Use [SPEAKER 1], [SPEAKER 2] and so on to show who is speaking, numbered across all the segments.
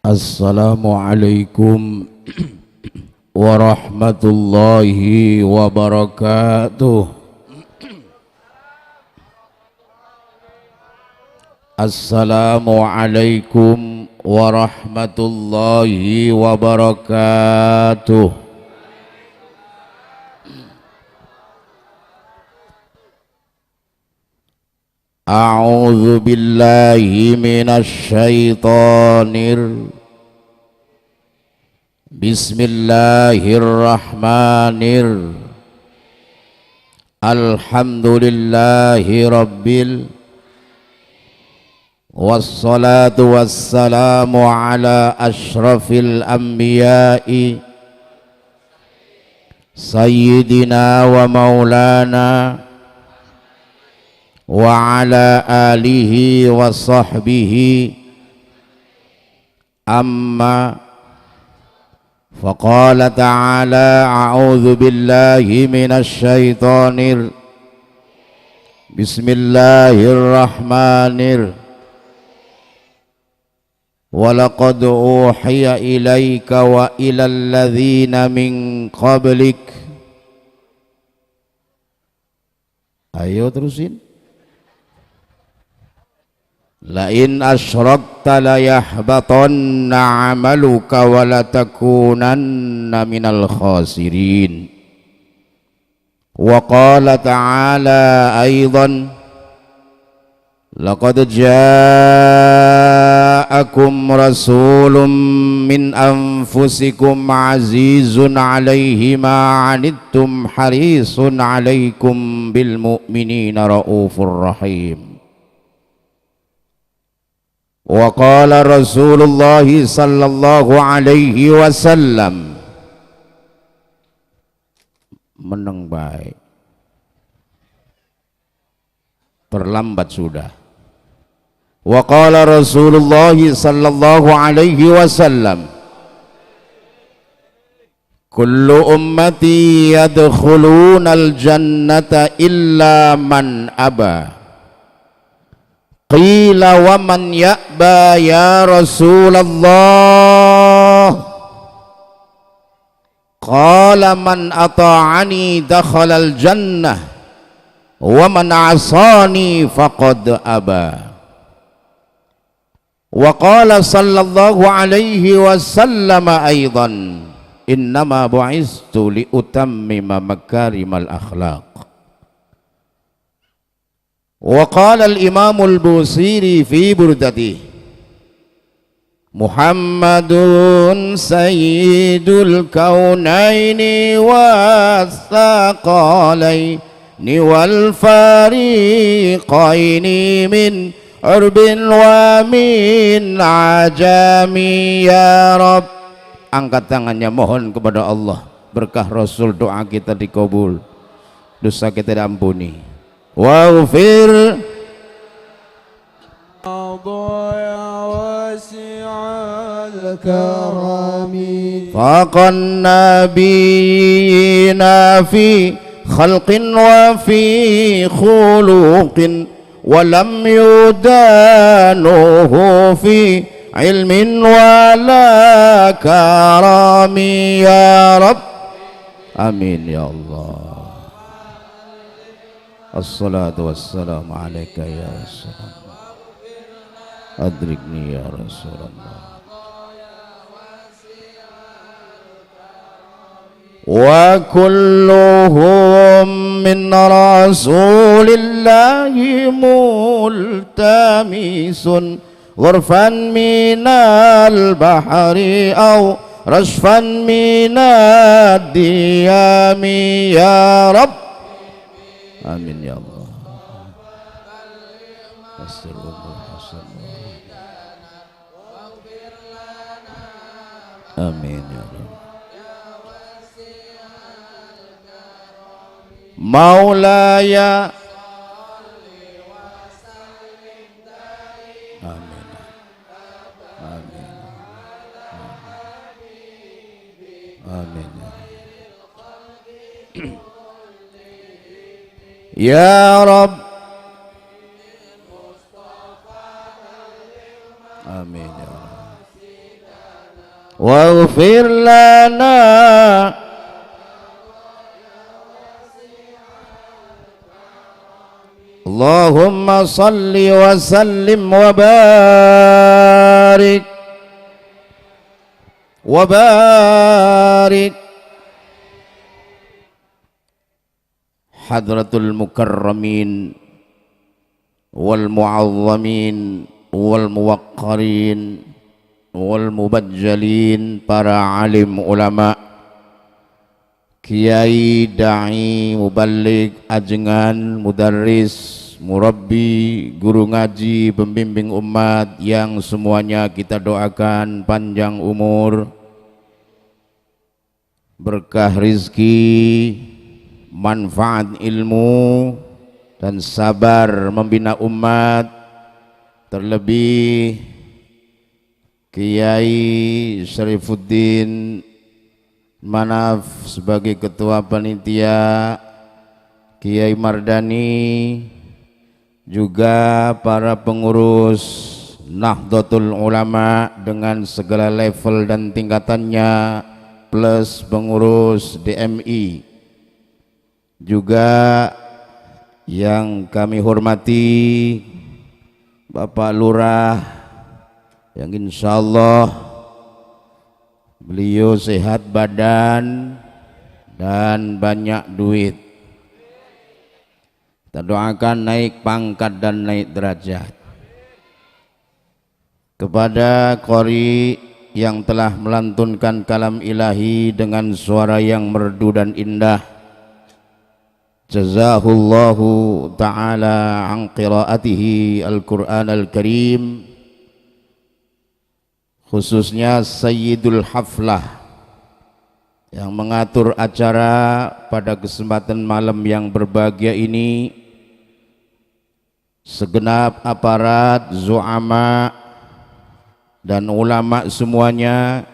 [SPEAKER 1] Assalamualaikum warahmatullahi wabarakatuh. Assalamualaikum warahmatullahi wabarakatuh. A'udzu billahi minasy syaithanir Bismillahirrahmanirrahim. Alhamdulillahi rabbil wassalatu wassalamu ala asyrafil anbiya'i sayyidina wa maulana wa ala alihi wa sahbihi amma faqala ta'ala a'udzu billahi minasy syaithanir bismillahirrahmanirrahim wa laqad uhiya ilaika wa ilal ladzina min qablik. Ayo terusin. Lain asyrakta la yahbatanna 'amaluka wa la takunanna minal khasirin. Wa qala ta'ala aidan laqad ja'akum rasulun min anfusikum 'azizun 'alaihi ma 'anittum harisun 'alaikum bil mu'minina raufur rahim. Wa qala Rasulullah sallallahu alaihi wasallam meneng baik terlambat sudah. Wa qala Rasulullah sallallahu alaihi wasallam kullu ummati yadkhulunal jannata illa man aba. Qila wa man ya'ba ya Rasulullah. Qala man ata'ani dakhalal jannah wa man 'asani faqad aba. Wa qala sallallahu alaihi wasallam aidan innama bu'istu li utammima makarimal akhlaq. Wa qala al-Imam al-Busiri fi burdati Muhammadun sayyidul kaunaini was-saqalaini wal fariqaini min urbin wa min ajami ya Rabb. Angkat tangannya mohon kepada Allah, berkah Rasul doa kita dikabul, dosa kita diampuni. Waghfir faqan nabiyina fi khalqin wa fi khuluqin wa lam yudanuhu fi ilmin wa la karami ya Rabb. Amin ya Allah. Assalatu wassalamu alaika ya Rasulullah. Adrikni ya Rasulullah. Wa kulluhum min rasulillahi multamisun ghurfan minal bahri aw rashfan minad diyami ya Rabb. Amin ya Allah. Amin ya Allah. Maulaya. Amin. Amin. Amin. Ya Rabb. Amin ya Allah. واغفر لنا اللهم صل وسلم وبارك hadratul mukarramin wal mu'azzamin wal muwaqqarin wal mubajjalin, para alim ulama, kiai, da'i, muballigh, ajengan, mudarris, murabbi, guru ngaji, pembimbing umat yang semuanya kita doakan panjang umur, berkah rizki, manfaat ilmu, dan sabar membina umat. Terlebih Kiai Syarifuddin Manaf sebagai ketua panitia, Kiai Mardani, juga para pengurus Nahdlatul Ulama dengan segala level dan tingkatannya, plus pengurus DMI, juga yang kami hormati Bapak Lurah yang insyaallah beliau sehat badan dan banyak duit. Kita doakan naik pangkat dan naik derajat. Kepada qori yang telah melantunkan kalam ilahi dengan suara yang merdu dan indah, jazahullahu ta'ala an qiraatihi al-Quran al-Karim, khususnya Sayyidul Haflah yang mengatur acara pada kesempatan malam yang berbahagia ini, segenap aparat, zu'ama dan ulama semuanya,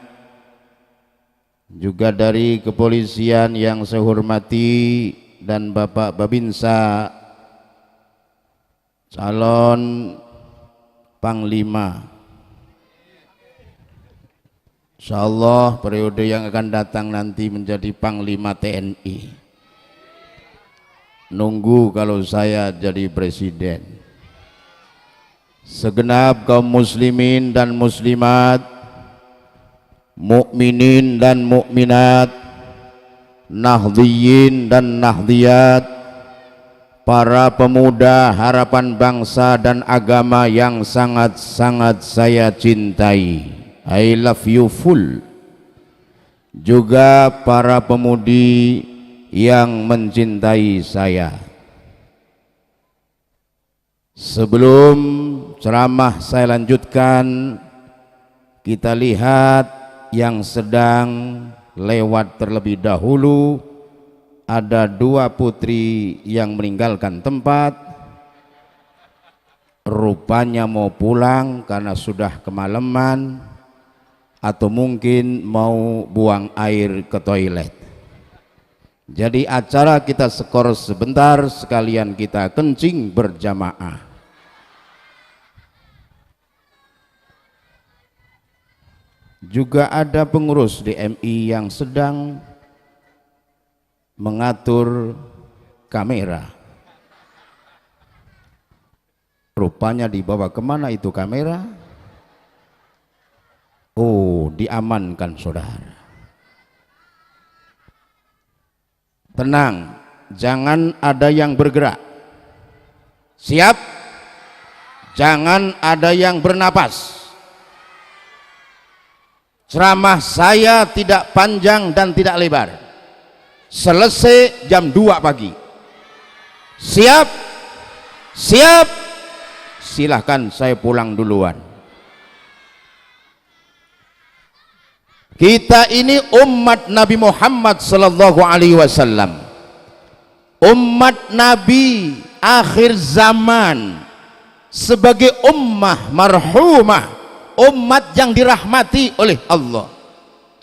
[SPEAKER 1] juga dari kepolisian yang saya hormati, dan Bapak Babinsa calon Panglima. Insyaallah periode yang akan datang nanti menjadi Panglima TNI. Nunggu kalau saya jadi presiden. Segenap kaum muslimin dan muslimat, mukminin dan mukminat, nahdhiyin dan nahdhiyat, para pemuda harapan bangsa dan agama yang sangat-sangat saya cintai, I love you full, juga para pemudi yang mencintai saya. Sebelum ceramah saya lanjutkan, kita lihat yang sedang lewat terlebih dahulu. Ada dua putri yang meninggalkan tempat, rupanya mau pulang karena sudah kemalaman, atau mungkin mau buang air ke toilet. Jadi acara kita skor sebentar, sekalian kita kencing berjamaah. Juga ada pengurus DMI yang sedang mengatur kamera. Rupanya dibawa kemana itu kamera? Oh, diamankan saudara. Tenang, jangan ada yang bergerak. Siap? Jangan ada yang bernapas. Ceramah saya tidak panjang dan tidak lebar. Selesai jam 2 pagi. Siap? Siap? Silahkan saya pulang duluan. Kita ini umat Nabi Muhammad sallallahu alaihi wasallam. Umat Nabi akhir zaman, sebagai ummah marhumah, umat yang dirahmati oleh Allah.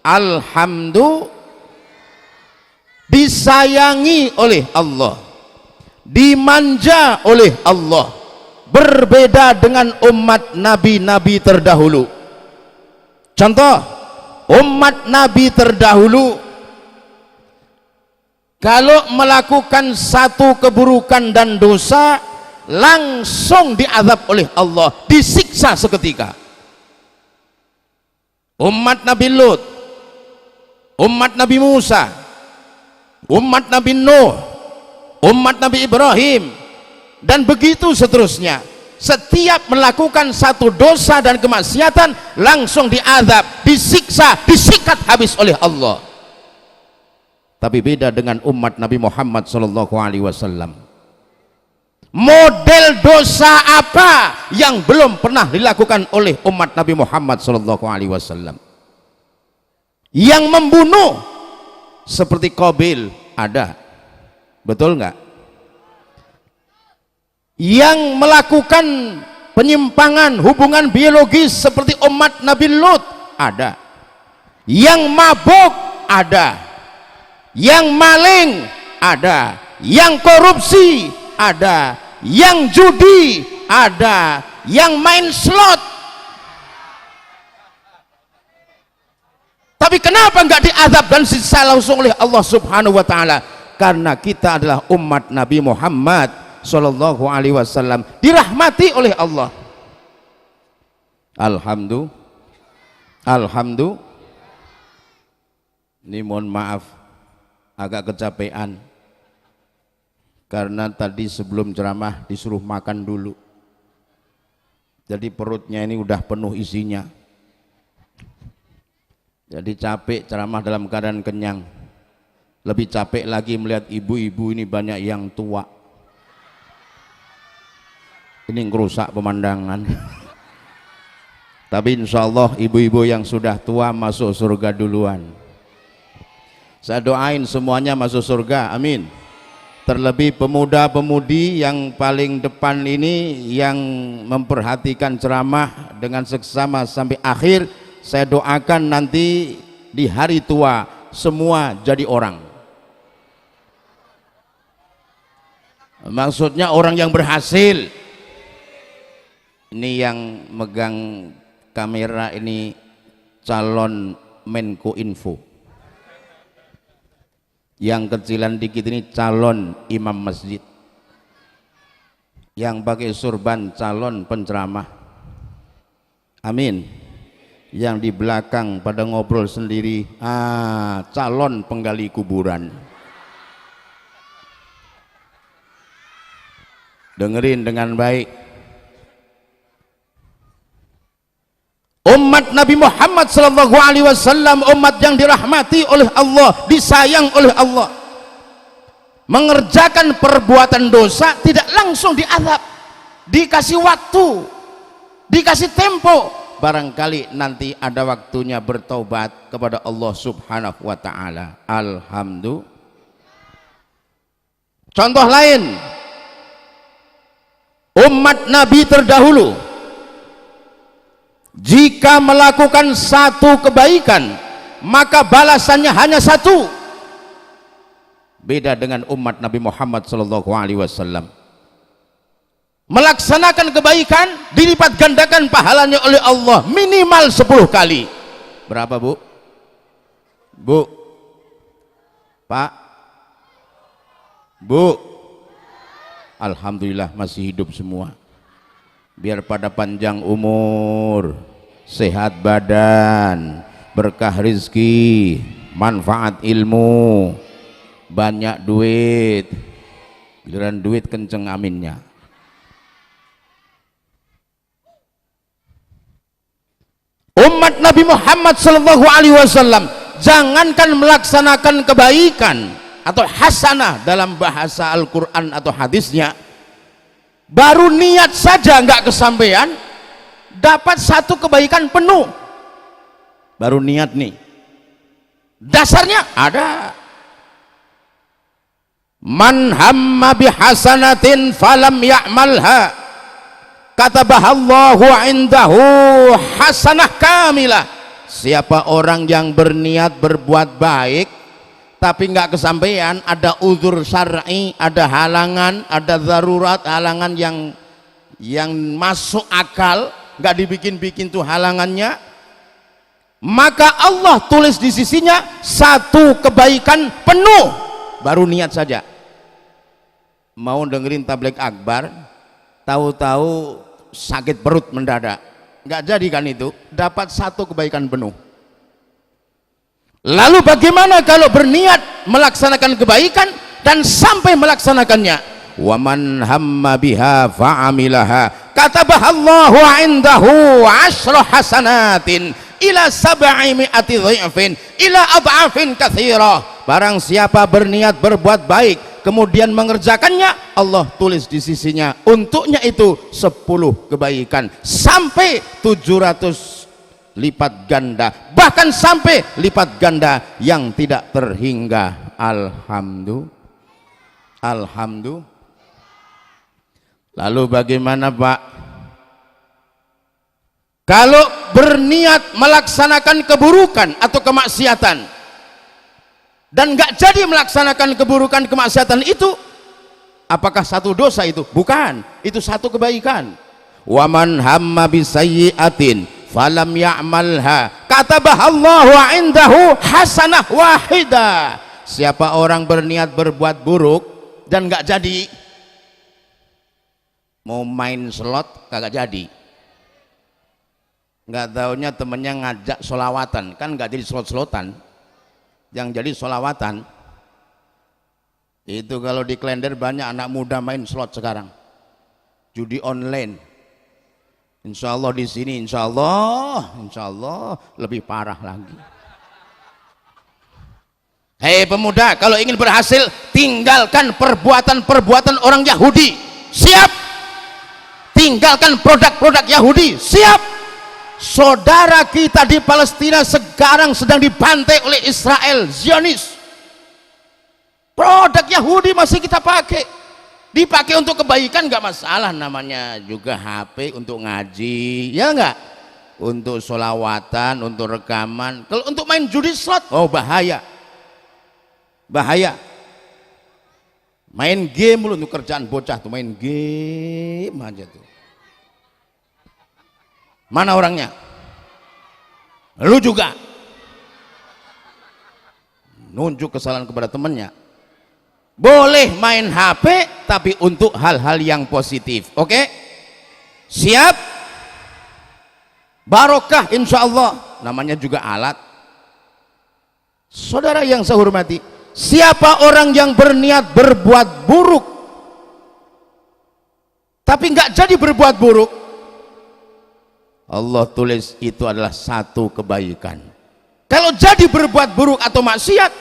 [SPEAKER 1] Alhamdulillah, disayangi oleh Allah, dimanja oleh Allah, berbeda dengan umat nabi-nabi terdahulu. Contoh, umat Nabi terdahulu kalau melakukan satu keburukan dan dosa langsung diazab oleh Allah, disiksa seketika. Umat Nabi Lut, umat Nabi Musa, umat Nabi Nuh, umat Nabi Ibrahim, dan begitu seterusnya. Setiap melakukan satu dosa dan kemaksiatan langsung diazab, disiksa, disikat habis oleh Allah. Tapi beda dengan umat Nabi Muhammad SAW. Model dosa apa yang belum pernah dilakukan oleh umat Nabi Muhammad SAW? Yang membunuh seperti Qabil ada, betul nggak? Yang melakukan penyimpangan hubungan biologis seperti umat Nabi Lut ada. Yang mabuk ada, yang maling ada, yang korupsi ada, yang judi ada, yang main slot. Tapi kenapa enggak diazab dan disiksa langsung oleh Allah Subhanahu wa taala? Karena kita adalah umat Nabi Muhammad sallallahu alaihi wasallam, dirahmati oleh Allah. Alhamdulillah. Ini mohon maaf agak kecapean karena tadi sebelum ceramah disuruh makan dulu, jadi perutnya ini udah penuh isinya, jadi capek ceramah dalam keadaan kenyang. Lebih capek lagi melihat ibu-ibu ini banyak yang tua, ini ngerusak pemandangan. Tapi insya Allah ibu-ibu yang sudah tua masuk surga duluan. Saya doain semuanya masuk surga, amin. Terlebih pemuda-pemudi yang paling depan ini yang memperhatikan ceramah dengan seksama sampai akhir, saya doakan nanti di hari tua semua jadi orang. Maksudnya orang yang berhasil. Ini yang megang kamera ini calon Menko Info, yang kecilan dikit ini calon imam masjid, yang pakai surban calon penceramah, amin. Yang di belakang pada ngobrol sendiri, calon penggali kuburan. Dengerin dengan baik. Umat Nabi Muhammad sallallahu alaihi wasallam umat yang dirahmati oleh Allah, disayang oleh Allah. Mengerjakan perbuatan dosa tidak langsung diazab, dikasih waktu, dikasih tempo. Barangkali nanti ada waktunya bertaubat kepada Allah Subhanahu wa taala. Alhamdulillah. Contoh lain, umat Nabi terdahulu jika melakukan satu kebaikan maka balasannya hanya satu. Beda dengan umat Nabi Muhammad SAW. Melaksanakan kebaikan dilipat gandakan pahalanya oleh Allah minimal 10 kali. Berapa bu? Bu? Pak? Bu? Alhamdulillah masih hidup semua. Biar pada panjang umur, sehat badan, berkah rizki, manfaat ilmu, banyak duit. Giliran duit kenceng aminnya. Umat Nabi Muhammad SAW jangankan melaksanakan kebaikan atau hasanah dalam bahasa Al-Quran atau hadisnya, baru niat saja nggak kesampaian dapat satu kebaikan penuh. Baru niat nih, dasarnya ada. Man hamma bihasanatin falam ya'malha katabahallahu indahu hasanah kamilah. Siapa orang yang berniat berbuat baik tapi nggak kesampaian, ada uzur syar'i, ada halangan, ada darurat, halangan yang masuk akal, nggak dibikin-bikin tuh halangannya, maka Allah tulis di sisinya satu kebaikan penuh. Baru niat saja mau dengerin tabligh akbar, tahu-tahu sakit perut mendadak, nggak jadi kan, itu dapat satu kebaikan penuh. Lalu bagaimana kalau berniat melaksanakan kebaikan dan sampai melaksanakannya? Waman hamma biha fa'amilaha katabahallahu indahu asyra hasanatin ila sab'i mi'ati dhifin ila ad'afin katsira. Barang siapa berniat berbuat baik kemudian mengerjakannya, Allah tulis di sisinya untuknya itu 10 kebaikan sampai 700 lipat ganda, bahkan sampai lipat ganda yang tidak terhingga. Alhamdulillah. Lalu bagaimana Pak kalau berniat melaksanakan keburukan atau kemaksiatan dan nggak jadi melaksanakan keburukan kemaksiatan itu? Apakah satu dosa itu? Bukan, itu satu kebaikan. Waman hamma bisayyi'atin falam ya'malha katabahallahu indahu hasanah wahidah. Siapa orang berniat berbuat buruk dan nggak jadi, mau main slot kagak jadi, nggak taunya temennya ngajak solawatan, kan nggak jadi slot-slotan, yang jadi solawatan. Itu kalau di Klender banyak anak muda main slot sekarang, judi online. Insya Allah di sini insya Allah lebih parah lagi. Hei pemuda, kalau ingin berhasil tinggalkan perbuatan-perbuatan orang Yahudi, siap. Tinggalkan produk-produk Yahudi, siap. Saudara kita di Palestina sekarang sedang dibantai oleh Israel Zionis. Produk Yahudi masih kita pakai, dipakai untuk kebaikan nggak masalah, namanya juga HP untuk ngaji, ya nggak, untuk sholawatan, untuk rekaman. Kalau untuk main judi slot, oh bahaya. Main game lu, untuk kerjaan bocah tuh main game aja tuh. Mana orangnya? Lu juga nunjuk kesalahan kepada temannya. Boleh main HP tapi untuk hal-hal yang positif. Oke? Siap? Barokah insya Allah. Namanya juga alat. Saudara yang saya hormati, siapa orang yang berniat berbuat buruk tapi nggak jadi berbuat buruk, Allah tulis itu adalah satu kebaikan. Kalau jadi berbuat buruk atau maksiat,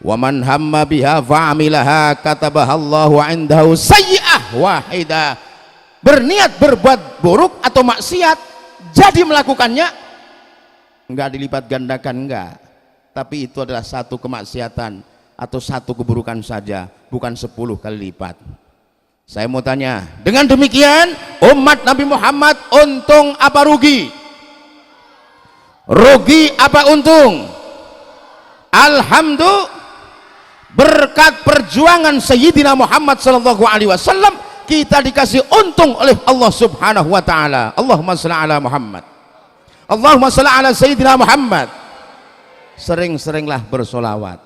[SPEAKER 1] waman hamma biha fa'amilaha katabahallahu indahu sayyi'ah wahidah. Berniat berbuat buruk atau maksiat, jadi melakukannya, enggak dilipat gandakan, enggak, tapi itu adalah satu kemaksiatan atau satu keburukan saja, bukan 10 kali lipat. Saya mau tanya, dengan demikian umat Nabi Muhammad untung apa rugi? Rugi apa untung? Alhamdulillah, berkat perjuangan Sayyidina Muhammad SAW kita dikasih untung oleh Allah Subhanahu wa taala. Allahumma shalli ala Muhammad. Allahumma shalli ala Sayyidina Muhammad. Sering-seringlah bersolawat,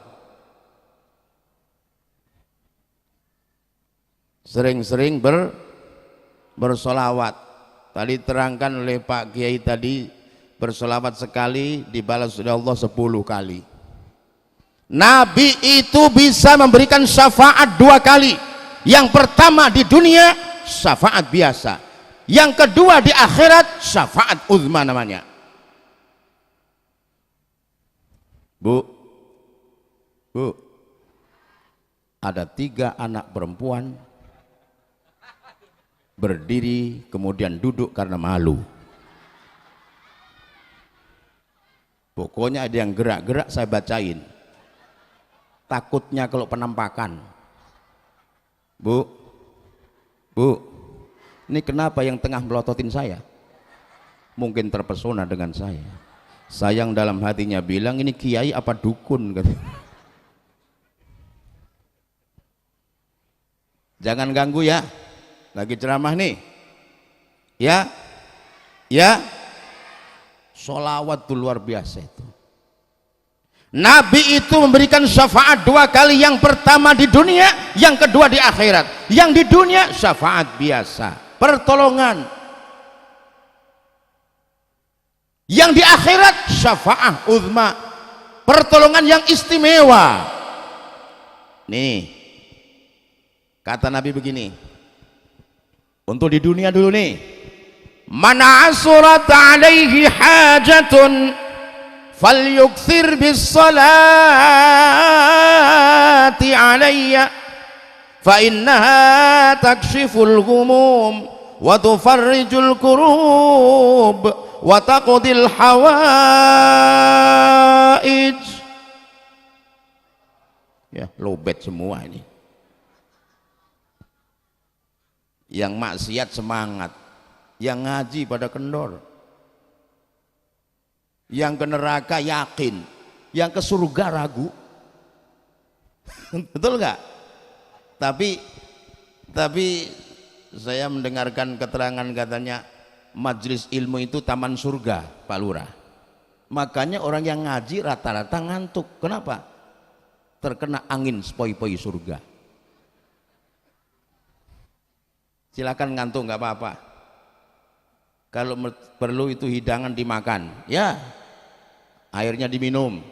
[SPEAKER 1] sering-sering bersolawat. Tadi terangkan oleh Pak Kiai tadi, bersolawat sekali dibalas oleh Allah 10 kali. Nabi itu bisa memberikan syafaat 2 kali. Yang pertama di dunia syafaat biasa, yang kedua di akhirat syafaat uzma namanya. Bu, ada 3 anak perempuan berdiri kemudian duduk karena malu. Pokoknya ada yang gerak-gerak saya bacain, takutnya kalau penampakan. Bu, ini kenapa yang tengah melototin saya? Mungkin terpesona dengan saya. Sayang dalam hatinya bilang, ini kiai apa dukun? Jangan ganggu ya, lagi ceramah nih. Ya, Sholawat itu luar biasa itu. Nabi itu memberikan syafaat 2 kali, yang pertama di dunia, yang kedua di akhirat. Yang di dunia syafaat biasa, pertolongan. Yang di akhirat syafaat uzma, pertolongan yang istimewa. Nih kata Nabi begini, untuk di dunia dulu nih, man asurat alaihi hajatun falyukthir bis salati alayya fa innaha takshiful ghumum wa tufarrijul kurub wa taqdil hawaij. Ya, lobet semua ini. Yang maksiat semangat, yang ngaji pada kendor, yang ke neraka yakin, yang ke surga ragu. Betul nggak? Tapi saya mendengarkan keterangan katanya majelis ilmu itu taman surga, Pak Lurah. Makanya orang yang ngaji rata-rata ngantuk. Kenapa? Terkena angin sepoi-poi surga. Silakan ngantuk nggak apa-apa. Kalau perlu itu hidangan dimakan, ya airnya diminum,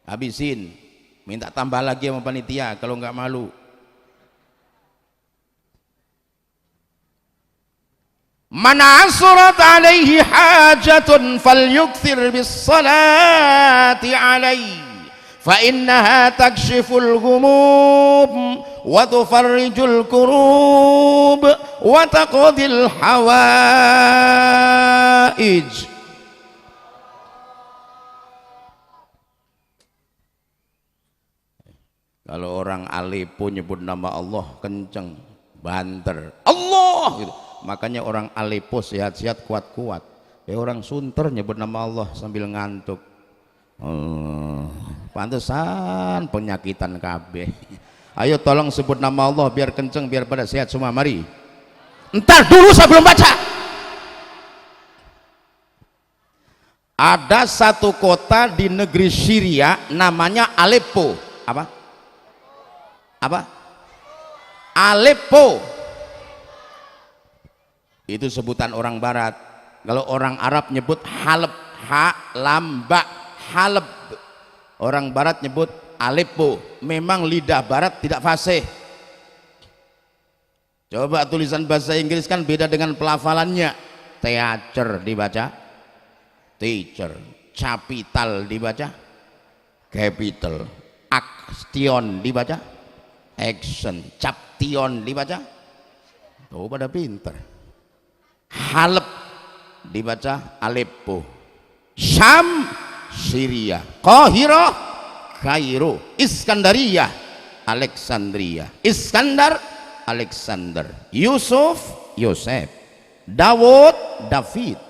[SPEAKER 1] habisin, minta tambah lagi sama panitia kalau nggak malu. Man asurat alaihi hajatun falyukthir bis salati alaihi fa innaha takshiful ghumum wa tufarrijul kurub wa taqdil hawaij. Kalau orang Aleppo nyebut nama Allah kenceng, banter, Allah gitu. Makanya orang Aleppo sehat-sehat, kuat-kuat. Orang Sunter nyebut nama Allah sambil ngantuk. Pantesan penyakitan kabeh. Ayo tolong sebut nama Allah biar kenceng, biar pada sehat semua. Mari. Entar dulu saya belum baca. Ada satu kota di negeri Syria namanya Aleppo. Apa? Aleppo. Itu sebutan orang barat. Kalau orang Arab nyebut Haleb, Halamba, Haleb. Orang barat nyebut Aleppo. Memang lidah barat tidak fasih. Coba tulisan bahasa Inggris kan beda dengan pelafalannya. Teacher dibaca teacher, capital dibaca capital, action dibaca action, caption dibaca. Oh, pada pinter. Haleb dibaca Aleppo, Syam Syria, Qahirah Kairo, Iskandaria Alexandria, Iskandar Alexander, Yusuf Yosef, Dawud David,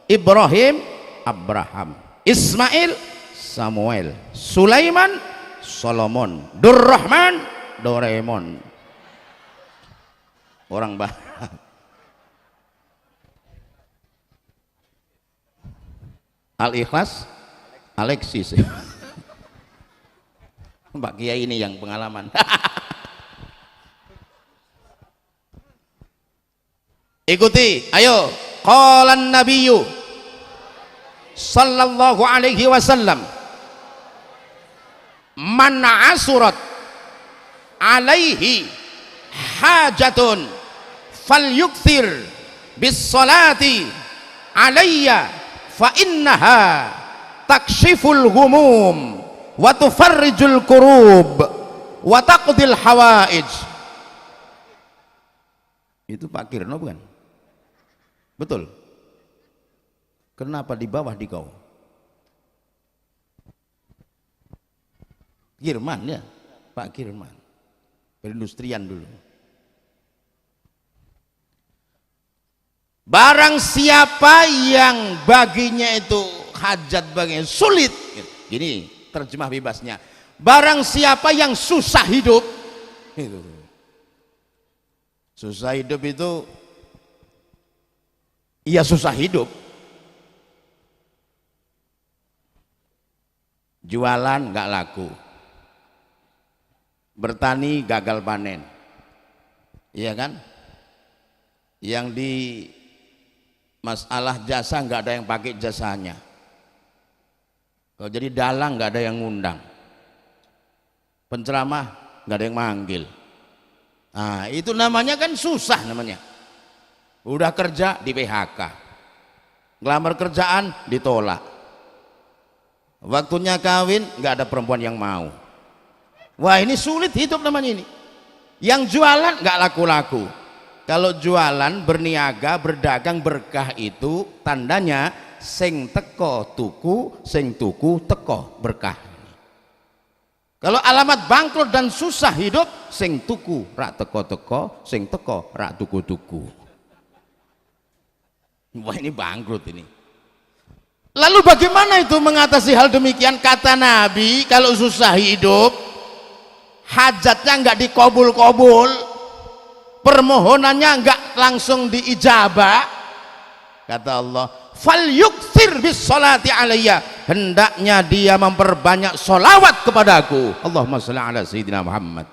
[SPEAKER 1] Ibrahim Abraham, Ismail Samuel, Sulaiman Solomon, Durrahman Doraemon. Orang barat. Al-Ikhlas Alexis. Pak Kiai ini yang pengalaman. Ikuti, ayo. Qalan nabiyyu sallallahu alaihi wasallam man asurat alaihi hajatun falyukthir bis salati alayya fa innaha takshiful ghumum wa tufarrijul kurub wa taqdil hawaij. Itu Pak Kirno bukan? Betul. Kenapa di bawah di kau? Kirman ya, Pak Kirman. Perindustrian dulu. Barang siapa yang baginya itu hajat baginya sulit. Gini terjemah bebasnya. Barang siapa yang susah hidup. Susah hidup itu, iya susah hidup. jualan nggak laku, bertani gagal panen, iya kan? Yang di masalah jasa nggak ada yang pakai jasanya. Kalau jadi dalang nggak ada yang ngundang, penceramah nggak ada yang manggil. Nah, itu namanya kan susah namanya. Udah kerja di PHK, ngelamar kerjaan ditolak, waktunya kawin nggak ada perempuan yang mau. Wah, ini sulit hidup namanya ini. Yang jualan nggak laku-laku. Kalau jualan, berniaga, berdagang, berkah itu tandanya sing teko tuku, sing tuku teko berkah. Kalau alamat bangkrut dan susah hidup, sing tuku rak teko-teko, sing teko rak tuku-tuku. Wah, ini bangkrut ini. Lalu bagaimana itu mengatasi hal demikian? Kata Nabi, kalau susah hidup, hajatnya nggak dikabul-kabul, permohonannya nggak langsung diijabah, kata Allah, fal yukthir bis salati alayya, hendaknya dia memperbanyak solawat kepadaku. Allahumma sholli ala sayyidina Muhammad.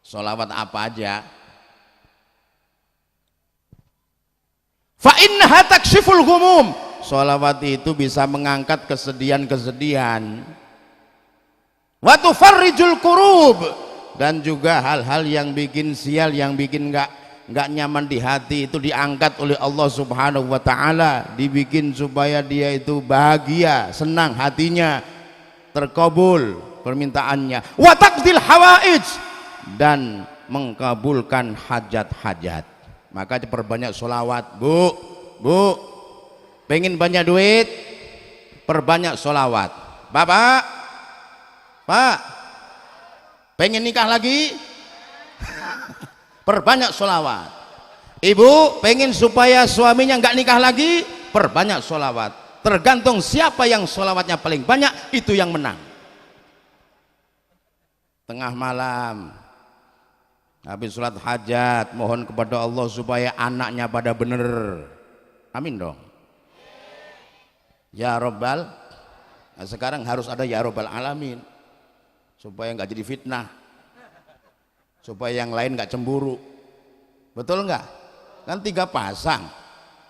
[SPEAKER 1] Solawat apa aja? Fa innaha takshiful ghumum, solawat itu bisa mengangkat kesedihan-kesedihan, wa tufarrijul kurub, dan juga hal-hal yang bikin sial, yang bikin nggak nyaman di hati itu diangkat oleh Allah Subhanahu wa taala, dibikin supaya dia itu bahagia, senang hatinya, terkabul permintaannya, wa taqdil hawaij, dan mengkabulkan hajat-hajat. Maka diperbanyak sholawat. Bu, pengen banyak duit, perbanyak sholawat. Bapak, Pak, pengen nikah lagi, perbanyak sholawat. Ibu pengen supaya suaminya nggak nikah lagi, perbanyak sholawat. Tergantung siapa yang sholawatnya paling banyak, itu yang menang. Tengah malam habis sholat hajat, mohon kepada Allah supaya anaknya pada bener, amin dong ya Rabbal. Nah, sekarang harus ada ya Rabbal alamin, supaya nggak jadi fitnah, supaya yang lain nggak cemburu. Betul nggak? Kan 3 pasang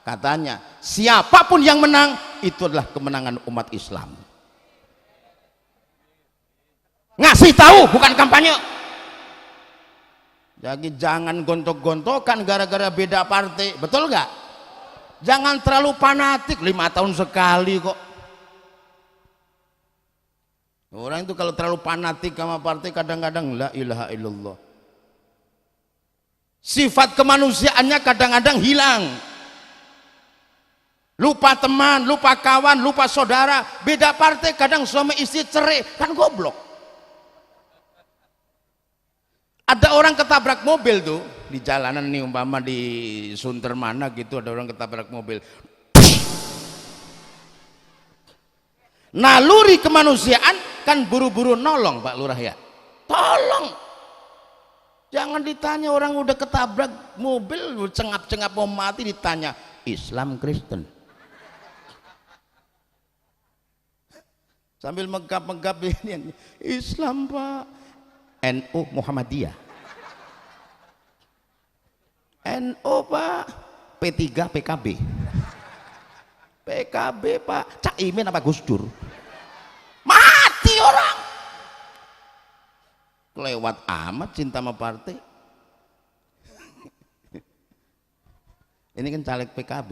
[SPEAKER 1] katanya, siapapun yang menang itu adalah kemenangan umat Islam. Ngasih tahu, bukan kampanye. Jadi jangan gontok-gontokan gara-gara beda partai, betul nggak? Jangan terlalu fanatik, 5 tahun sekali kok. Orang itu kalau terlalu fanatik sama partai kadang-kadang la ilaha illallah, sifat kemanusiaannya kadang-kadang hilang. Lupa teman, lupa kawan, lupa saudara. Beda partai kadang suami istri cerai, kan goblok. Ada orang ketabrak mobil tuh di jalanan nih, umpama di Sunter mana gitu, ada orang ketabrak mobil. Naluri kemanusiaan kan buru-buru nolong, Pak Lurah ya. Tolong. Jangan ditanya orang udah ketabrak mobil, cengap-cengap mau mati, ditanya Islam Kristen. Sambil megap-megap ini, Islam Pak. NU Muhammadiyah, NU Pak, P3 PKB, PKB Pak, Cak Imin apa Gus Dur, mati orang. Kelewat amat cinta sama partai. Ini kan caleg PKB,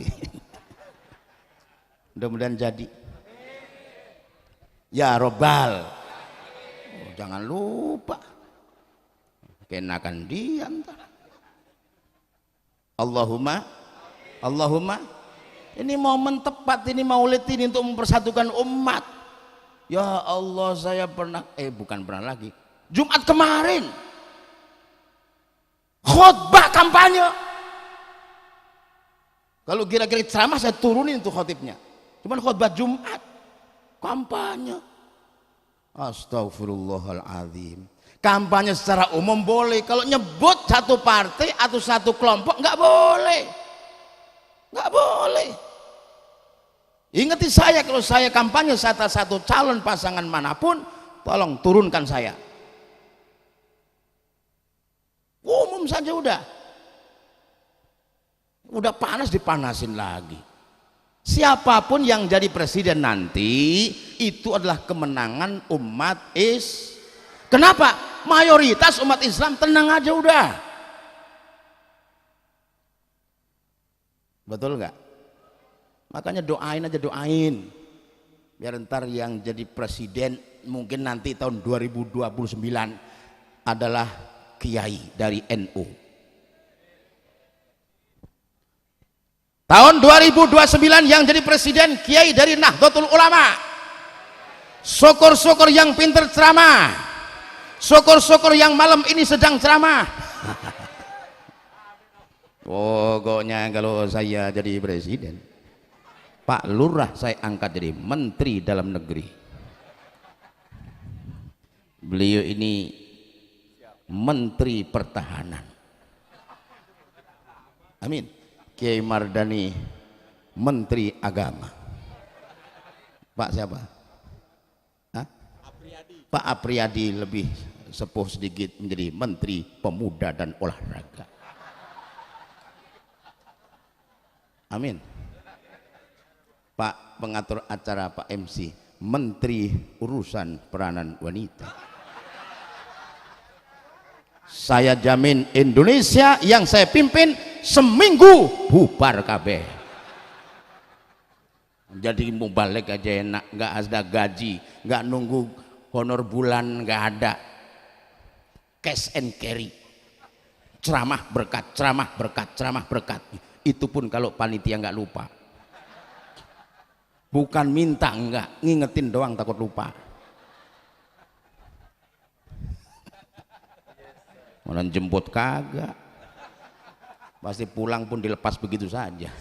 [SPEAKER 1] mudah-mudahan jadi ya Robbal. Oh, jangan lupa kenakan dia ntar. Allahumma, Allahumma, ini momen tepat ini maulid ini untuk mempersatukan umat. Ya Allah, saya pernah bukan pernah lagi, Jumat kemarin khutbah kampanye. Kalau kira-kira ceramah saya turunin tuh khotibnya, cuman khutbah Jumat kampanye. Astagfirullahaladzim. Kampanye secara umum boleh, kalau nyebut satu partai atau satu kelompok nggak boleh, nggak boleh. Ingati saya kalau saya kampanye satu calon pasangan manapun, tolong turunkan saya. Umum saja udah panas dipanasin lagi. Siapapun yang jadi presiden nanti itu adalah kemenangan umat Kenapa? Mayoritas umat Islam tenang aja udah. Betul nggak? Makanya doain biar ntar yang jadi presiden mungkin nanti tahun 2029 adalah kiai dari NU. Tahun 2029 yang jadi presiden kiai dari Nahdlatul Ulama. Syukur-syukur yang pinter ceramah, syukur-syukur yang malam ini sedang ceramah. Pokoknya kalau saya jadi presiden, Pak Lurah saya angkat jadi menteri dalam negeri. Beliau ini menteri pertahanan. Amin. Kiai Mardani menteri agama. Pak siapa? Hah? Pak Apriyadi lebih sepuh sedikit menjadi menteri pemuda dan olahraga. Amin. Pak pengatur acara, Pak MC menteri urusan peranan wanita. Saya jamin Indonesia yang saya pimpin seminggu bubar kabeh. Jadi mau balik aja enak, nggak ada gaji, nggak nunggu honor bulan, nggak ada. Cash and carry, ceramah berkat, ceramah berkat, ceramah berkat. Itu pun kalau panitia nggak lupa. Bukan minta, enggak, ngingetin doang takut lupa. Orang jemput kagak, pasti pulang pun dilepas begitu saja.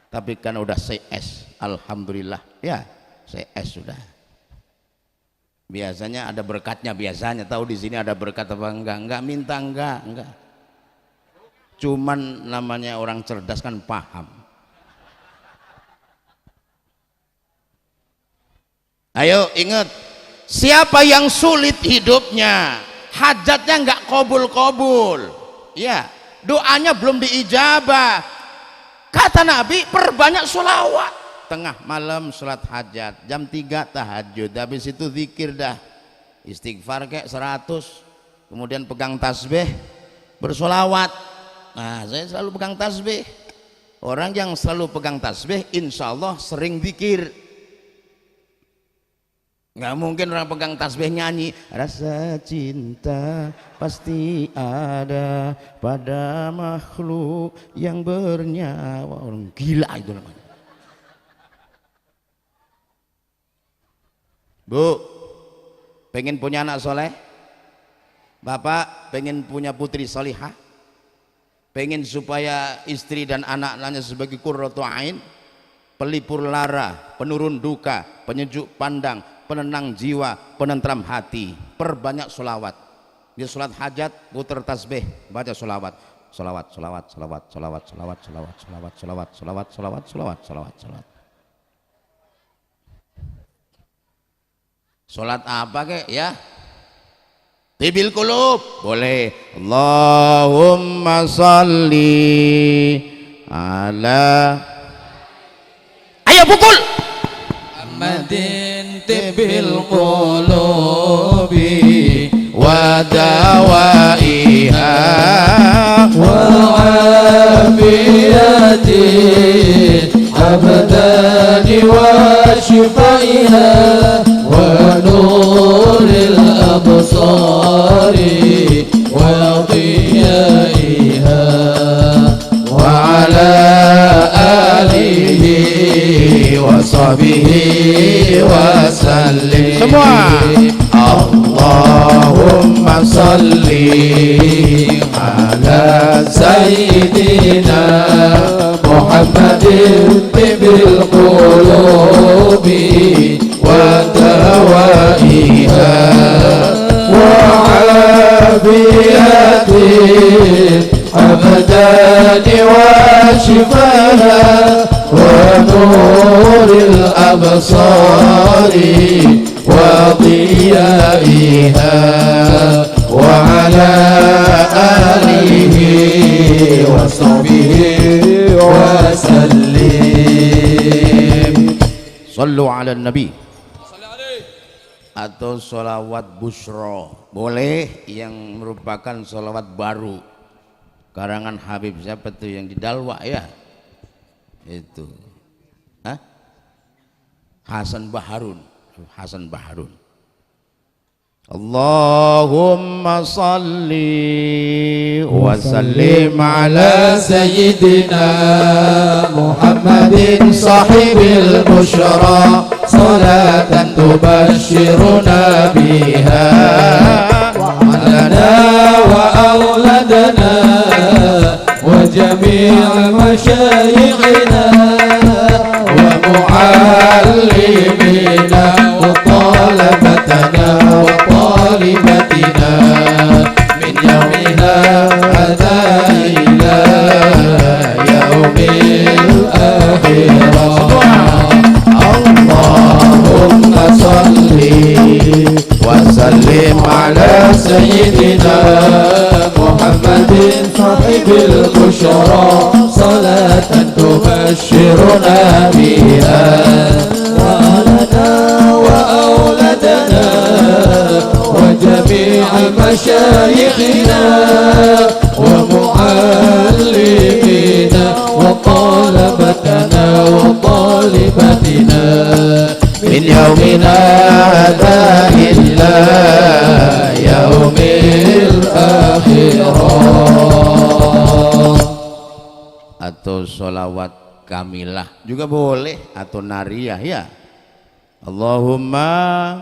[SPEAKER 1] Tapi kan udah CS, alhamdulillah ya, CS sudah. Biasanya ada berkatnya, biasanya tahu di sini ada berkat apa enggak minta, enggak. Cuman namanya orang cerdas kan paham. Ayo ingat, siapa yang sulit hidupnya, hajatnya nggak kabul-kabul, ya doanya belum diijabah, kata Nabi perbanyak sholawat. Tengah malam sholat hajat, jam 3 tahajud, habis itu zikir dah, istighfar kayak 100, kemudian pegang tasbih bersolawat. Nah saya selalu pegang tasbih. Orang yang selalu pegang tasbih insya Allah sering zikir. Nggak mungkin orang pegang tasbih nyanyi rasa cinta pasti ada pada makhluk yang bernyawa. Orang gila itu namanya. Bu, pengen punya anak soleh? Bapak pengen punya putri solihah? Pengen supaya istri dan anak-anaknya sebagai qurratu ain, pelipur lara, penurun duka, penyejuk pandang, penenang jiwa, penentram hati, perbanyak sholawat. Di sholat hajat putar tasbih, baca sholawat, sholawat, sholawat, sholawat, sholawat, sholawat, sholawat, sholawat, sholawat, sholawat, sholawat, sholawat, sholawat, sholawat. Sholat apa kek ya? Tibil qulub boleh. Allahumma salli ala. Ayo pukul. Muhammadin tibil qulubi wa dawaiha wa afiyati abdani wa shifaiha wa nuril absari wa qiyaiha wa ala alihi wa sahbihi wa sallim. Semua Allahumma salli ala sayyidina Muhammadin tibil qulubi wa dawaiha wa afiyati abdani wa shifaha wa
[SPEAKER 2] ونور الأبصار وضيائها وعلى آله وصحبه وسلم.
[SPEAKER 1] Sallu ala nabi atau sholawat bushro, boleh yang merupakan sholawat baru karangan Habib siapa tuh yang di Dalwa ya, itu Hasan Baharun. Allahumma salli wa sallim ala
[SPEAKER 2] sayyidina Muhammadin sahibil bushra salatan tubashshiruna biha wa lana wa auladana wa jami'a masyayikhina wa muallimina wa talabatana wa talibatina min yawmina hadha ila yaumil akhirah. Allahumma salli wa sallim ala sayyidina Muhammadin sahibil bushra salatan tubashshiruna biha wa lana wa auladana wa jami'a masyayikhina wa muallimina wa talabatana wa talibatina min yaumina hadha illa yaumil akhirah.
[SPEAKER 1] Atau sholawat kamilah juga boleh, atau nariyah ya. Allahumma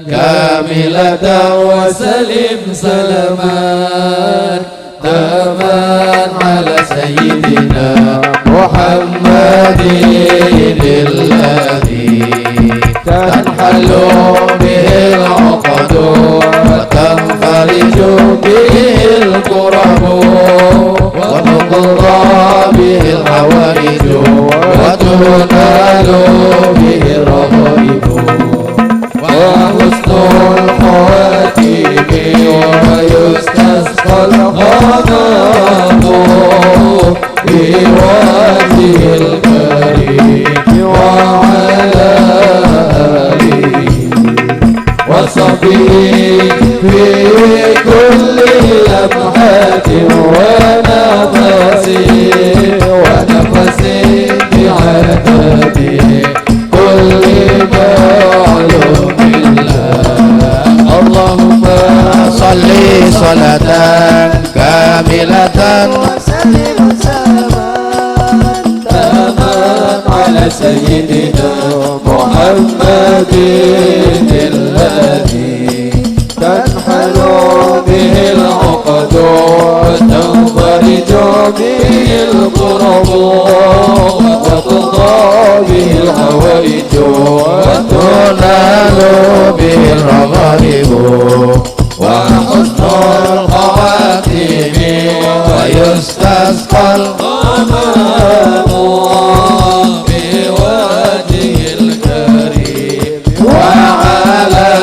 [SPEAKER 2] kamilatan wa salim salaman taman ala sayyidina Muhammadin alladhi tanhalu bihil uqadu wa tanfariju bihil kurabu wa tuqda bihil hawaiju wa tunalu bihil rahaibu wa husnul khawatimi wa yustasqal ghadabu biwajhil karim wa ala alihi wa sahbihi fi kulli lamhatin wa nafasin bi'adadi kulli ma'lumin. Allahumma
[SPEAKER 1] salli salatan kamilatan
[SPEAKER 2] wa sallim salaman taman ala sayyidina Muhammadin alladhi tanhalu bihil uqadu wa tanfariju bihil kurabu wa tuqda bihil hawaiju wa tunalu bihil raghaibu wa husnul khawatimi wa yustasqal ghamamu biwajhil karim wa ala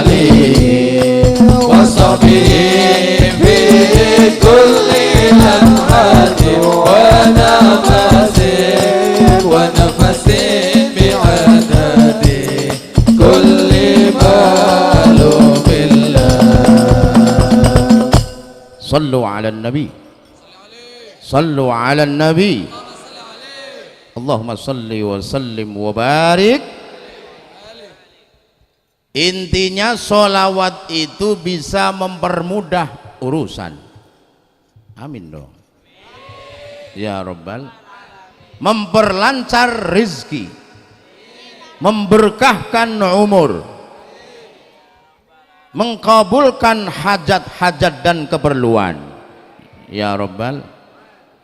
[SPEAKER 2] alihi wa sahbihi fi kulli lamhatin wa nafasin bi'adadi kulli ma'lumin.
[SPEAKER 1] sallu ala nabi sallu ala nabi Allahumma salli wa sallim wa barik. Intinya sholawat itu bisa mempermudah urusan, amin dong ya Rabbal, memperlancar rizki, memberkahkan umur, mengkabulkan hajat-hajat dan keperluan ya Rabbal,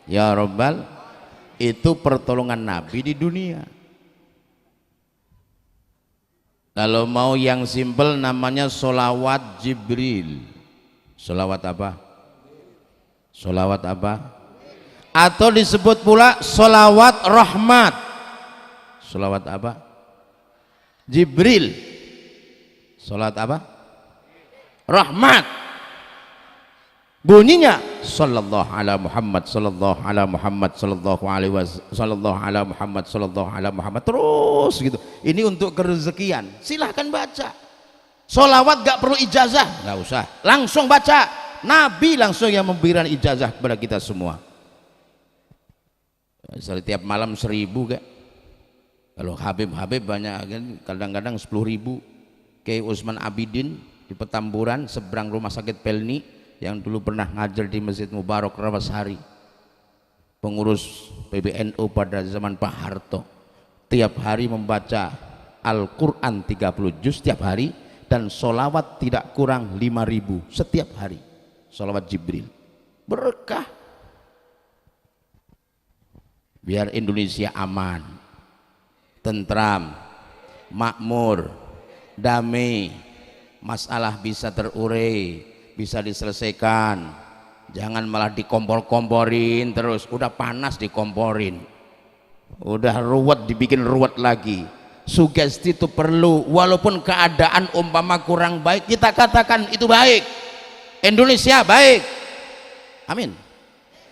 [SPEAKER 1] ya Rabbal. Itu pertolongan Nabi di dunia. Kalau mau yang simpel namanya sholawat Jibril. Sholawat apa? Sholawat apa? atau disebut pula sholawat rahmat. Sholawat apa? Jibril. Sholawat apa? Rahmat. Bunyinya sallallahu ala Muhammad sallallahu ala Muhammad sallallahu alaihi wasallam sallallahu ala Muhammad sallallahu ala Muhammad, terus gitu. Ini untuk kerezekian, silahkan baca. Sholawat gak perlu ijazah, gak usah, langsung baca. Nabi langsung yang memberikan ijazah kepada kita semua. Setiap malam 1000 kak. Kalau Habib banyak kan, kadang-kadang 10.000. Kayak Usman Abidin di Petamburan seberang rumah sakit Pelni, yang dulu pernah ngajar di Masjid Mubarak Rawasari, pengurus PBNU pada zaman Pak Harto, tiap hari membaca Al-Quran 30 juz setiap hari, dan sholawat tidak kurang 5.000 setiap hari. Sholawat Jibril, berkah. Biar Indonesia aman, tentram, makmur, damai, masalah bisa terurai, bisa diselesaikan. Jangan malah dikompor-komporin terus, udah panas dikomporin, udah ruwet dibikin ruwet lagi. Sugesti itu perlu, walaupun keadaan umpama kurang baik, kita katakan itu baik. Indonesia baik, amin.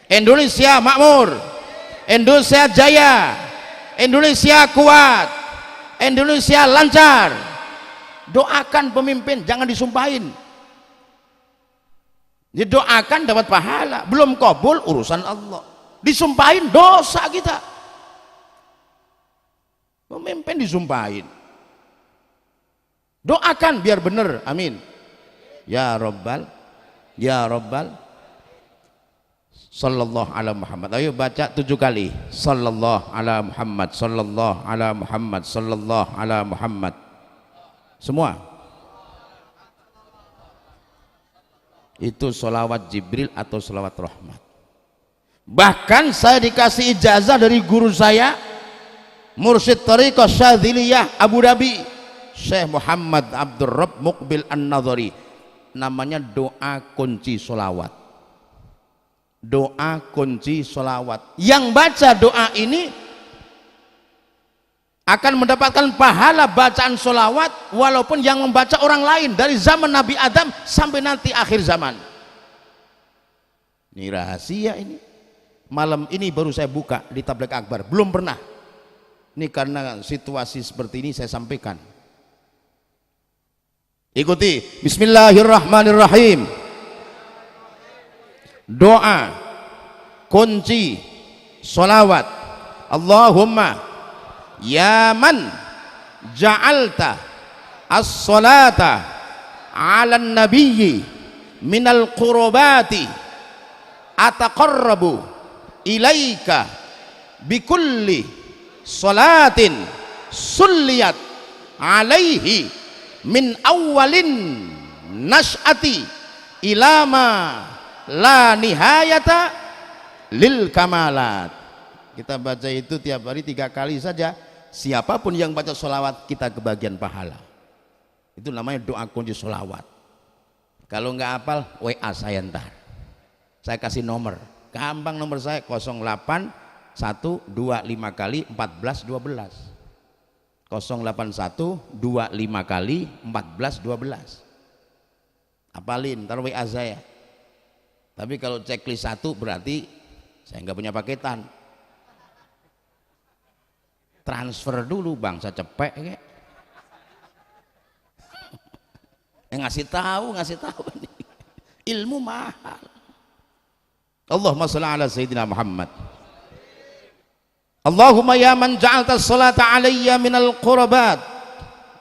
[SPEAKER 1] Indonesia makmur, Indonesia jaya, Indonesia kuat, Indonesia lancar. Doakan pemimpin, jangan disumpahin. Didoakan dapat pahala, belum kabul urusan Allah. Disumpahin dosa kita. Pemimpin disumpahin. Doakan biar benar, amin. Ya Rabbal, ya Rabbal, sallallahu ala Muhammad. Ayo baca 7 kali. Sallallahu ala Muhammad, sallallahu ala Muhammad, sallallahu ala Muhammad. Semua. Itu sholawat Jibril atau sholawat rahmat. Bahkan saya dikasih ijazah dari guru saya, Mursyid Thariqah Syadziliyah Abu Dhabi, Syekh Muhammad Abdul Rabb Muqbil An-Nadhari. Namanya doa kunci sholawat. Doa kunci sholawat. Yang baca doa ini akan mendapatkan pahala bacaan sholawat, walaupun yang membaca orang lain dari zaman Nabi Adam sampai nanti akhir zaman. Ini rahasia ini. Malam ini baru saya buka di Tabligh Akbar, belum pernah. Ini karena situasi seperti ini saya sampaikan. Ikuti. Bismillahirrahmanirrahim. Doa kunci sholawat. Allahumma ya man ja'alta as-salata 'ala an-nabiyyi minal qurbati ataqarrabu ilaika bikulli salatin sulliyat 'alaihi min awwalin nash'ati ilama la nihayata lil kamalat. Kita baca itu tiap hari 3 kali saja. Siapapun yang baca sholawat, kita kebagian pahala. Itu namanya doa kunci sholawat. Kalau nggak hafal, WA saya ntar. Saya kasih nomor. Gampang nomor saya 08 125 kali 14 12. 081 25 kali 14 12. Hafalin, ntar WA saya. Tapi kalau checklist 1 berarti saya nggak punya paketan. Transfer dulu bangsa cepek kayak. Ngasih tahu ilmu mahal. Allahumma shalli ala sayyidina Muhammad. Allahumma ya man ja'alta as-salata alayya minal qurbat.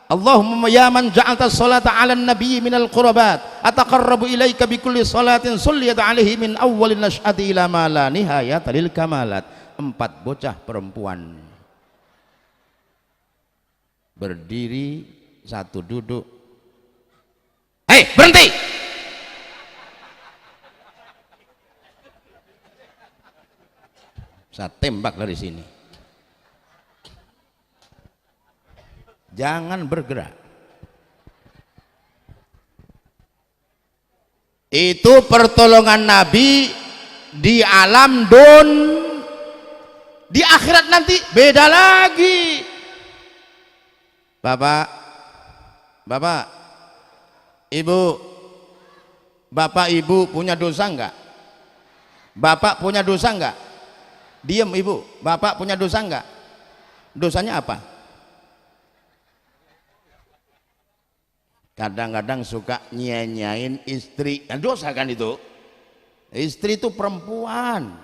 [SPEAKER 1] Allahumma ya man ja'alta as-salata 'alan nabiyyi minal qurbat ataqarrabu ilaika bi kulli salatin sulliyat 'alaihi min awwalin nash'ati ila ma la nihayata lil kamalat. 4 bocah perempuan berdiri, 1 duduk. Hei, berhenti. Saya tembak dari sini. Jangan bergerak. Itu pertolongan Nabi di alam di akhirat nanti beda lagi. Bapak, ibu, bapak ibu punya dosa enggak? Bapak punya dosa enggak? Diem ibu, bapak punya dosa enggak? Dosanya apa? Kadang-kadang suka nyanyain istri. Nah, dosa kan itu? Istri itu perempuan.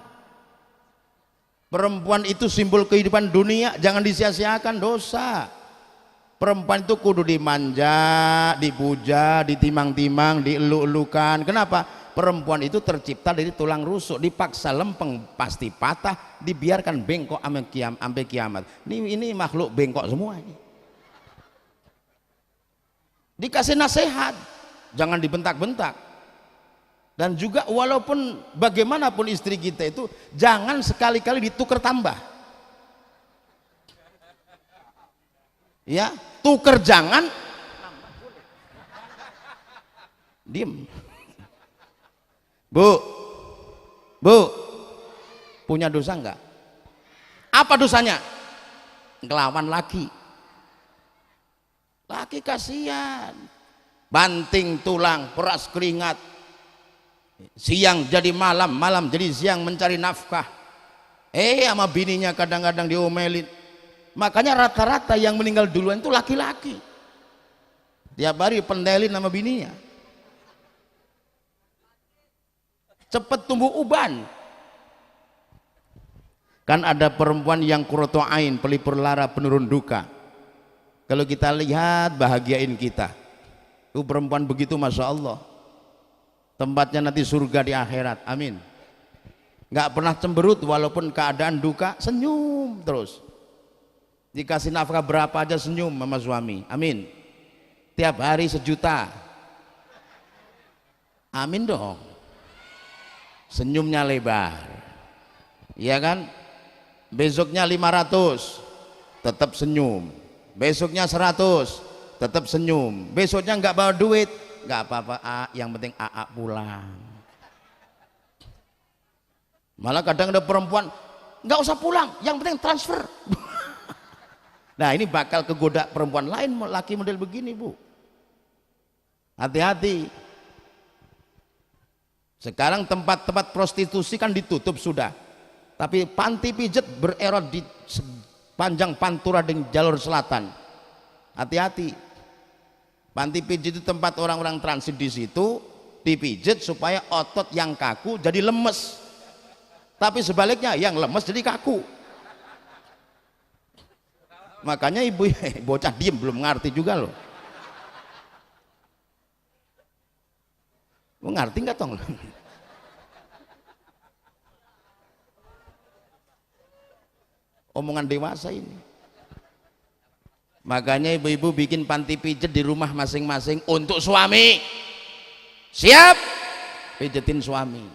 [SPEAKER 1] Perempuan itu simbol kehidupan dunia, jangan disia-siakan, dosa. Perempuan itu kudu dimanja, dipuja, ditimang-timang, dielu-elukan. Kenapa? Perempuan itu tercipta dari tulang rusuk, dipaksa lempeng pasti patah, dibiarkan bengkok sampai kiamat. Ini makhluk bengkok semua ini. Dikasih nasihat, jangan dibentak-bentak. Dan juga walaupun bagaimanapun istri kita itu jangan sekali-kali ditukar tambah. Ya, tuker jangan, diem. Bu, punya dosa enggak? Apa dosanya? Ngelawan laki. Laki kasihan, banting tulang, peras keringat, siang jadi malam, malam jadi siang mencari nafkah. Sama bininya kadang-kadang diomelin. Makanya rata-rata yang meninggal duluan itu laki-laki. Tiap hari pendelin sama bininya. Cepet tumbuh uban. Kan ada perempuan yang qurratu ain, pelipur lara, penurun duka. Kalau kita lihat bahagiain kita. Itu perempuan begitu, masya Allah. Tempatnya nanti surga di akhirat, amin. Nggak pernah cemberut walaupun keadaan duka, senyum terus. Dikasih nafkah berapa aja senyum sama suami, amin. Tiap hari 1 juta, amin dong. Senyumnya lebar, iya kan? Besoknya 500, tetap senyum. Besoknya 100, tetap senyum. Besoknya nggak bawa duit, nggak apa-apa, yang penting AA pulang. Malah kadang ada perempuan nggak usah pulang, yang penting transfer. Nah, ini bakal kegoda perempuan lain, laki model begini, Bu. Hati-hati. Sekarang tempat-tempat prostitusi kan ditutup sudah, tapi panti pijat bererat di sepanjang Pantura dan jalur selatan. Hati-hati. Panti pijat itu tempat orang-orang transit di situ, dipijat supaya otot yang kaku jadi lemes. Tapi sebaliknya yang lemes jadi kaku. Makanya ibu bocah diem belum ngerti juga loh. Lu ngerti nggak tong? Omongan dewasa ini. Makanya ibu-ibu bikin panti pijat di rumah masing-masing untuk suami. Siap? Pijetin suami.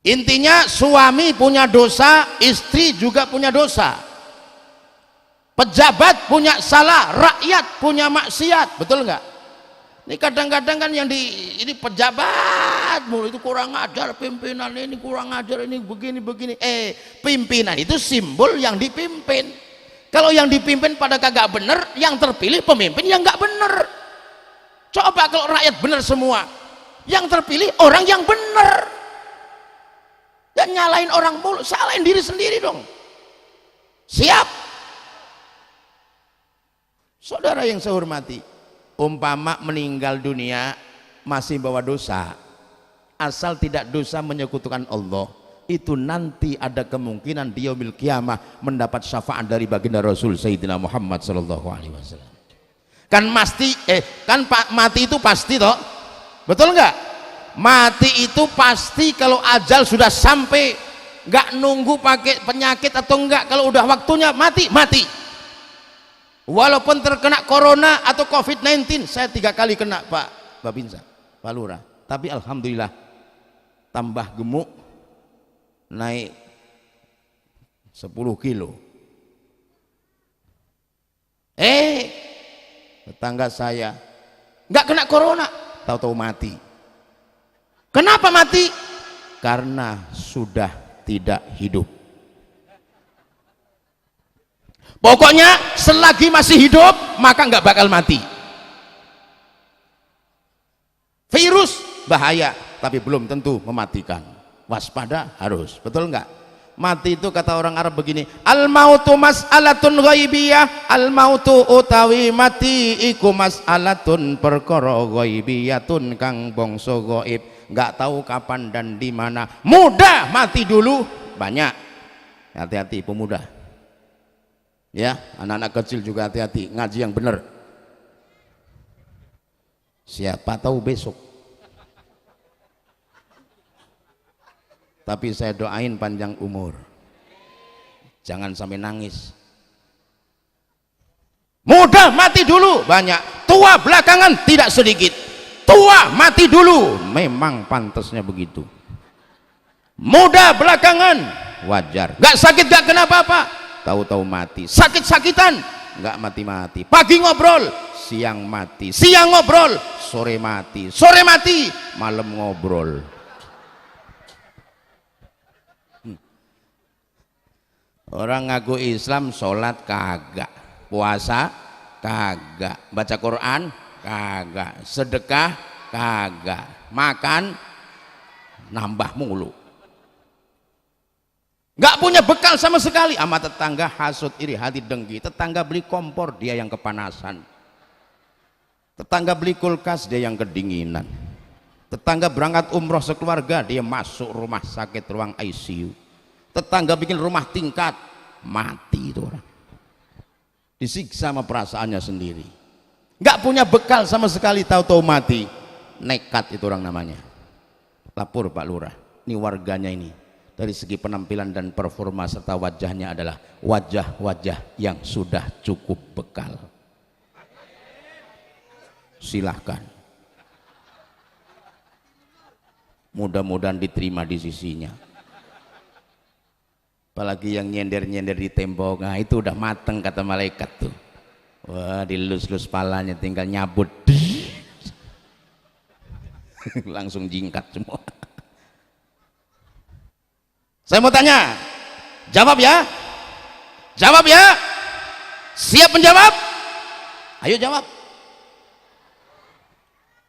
[SPEAKER 1] Intinya suami punya dosa, istri juga punya dosa. Pejabat punya salah, rakyat punya maksiat, betul nggak? Ini kadang-kadang kan yang ini pejabat mulu itu kurang ajar, pimpinan ini kurang ajar, ini begini. Pimpinan itu simbol yang dipimpin. Kalau yang dipimpin pada kagak bener, yang terpilih pemimpin yang nggak bener. Coba kalau rakyat bener semua, yang terpilih orang yang bener. Dan nyalain orang mulu, salahin diri sendiri dong. Siap? Saudara yang saya hormati, umpama meninggal dunia masih bawa dosa, asal tidak dosa menyekutukan Allah, itu nanti ada kemungkinan di yaumil qiyamah mendapat syafaat dari baginda Rasul Sayyidina Muhammad sallallahu alaihi wasallam. Kan mati itu pasti toh, betul nggak? Mati itu pasti kalau ajal sudah sampai, nggak nunggu pakai penyakit atau enggak, kalau udah waktunya mati. Walaupun terkena corona atau COVID-19, saya 3 kali kena Pak Babinsa, Pak Lurah, tapi alhamdulillah tambah gemuk, naik 10 kilo. Tetangga saya nggak kena corona, tahu-tahu mati. Kenapa mati? karena sudah tidak hidup. Pokoknya selagi masih hidup maka nggak bakal mati. Virus bahaya tapi belum tentu mematikan. Waspada harus, betul nggak? Mati itu kata orang Arab begini, al mautu mas'alatun ghaibiyah, al mautu utawi mati iku mas'alatun perkara ghaibiyatun kang bangsa gaib, nggak tahu kapan dan di mana. Muda mati dulu banyak, hati-hati pemuda ya, anak-anak kecil juga hati-hati, ngaji yang benar, siapa tahu besok. Tapi saya doain panjang umur, jangan sampai nangis. Muda mati dulu banyak, tua belakangan tidak sedikit. Tua mati dulu memang pantasnya begitu, muda belakangan wajar. Gak sakit gak kenapa-apa, tahu-tahu mati. Sakit-sakitan nggak mati-mati. Pagi ngobrol siang mati, siang ngobrol sore mati, sore mati malam ngobrol. Orang ngaku Islam, sholat kagak, puasa kagak, baca Quran kagak, sedekah kagak, makan nambah mulu, nggak punya bekal sama sekali. Sama tetangga hasut, iri hati, dengki. Tetangga beli kompor, dia yang kepanasan. Tetangga beli kulkas, dia yang kedinginan. Tetangga berangkat umroh sekeluarga, dia masuk rumah sakit ruang ICU. Tetangga bikin rumah tingkat, mati itu orang, disiksa sama perasaannya sendiri. Nggak punya bekal sama sekali, tahu-tahu mati. Nekat itu orang namanya. Lapor Pak Lurah, ini warganya ini dari segi penampilan dan performa serta wajahnya adalah wajah-wajah yang sudah cukup bekal. Silahkan, mudah-mudahan diterima di sisinya. Apalagi yang nyender-nyender di tembok, nah itu udah mateng kata malaikat tuh. Wah, dilus-lus palanya tinggal nyabut langsung jingkat semua. Saya mau tanya, jawab ya, jawab ya, siap menjawab? Ayo jawab.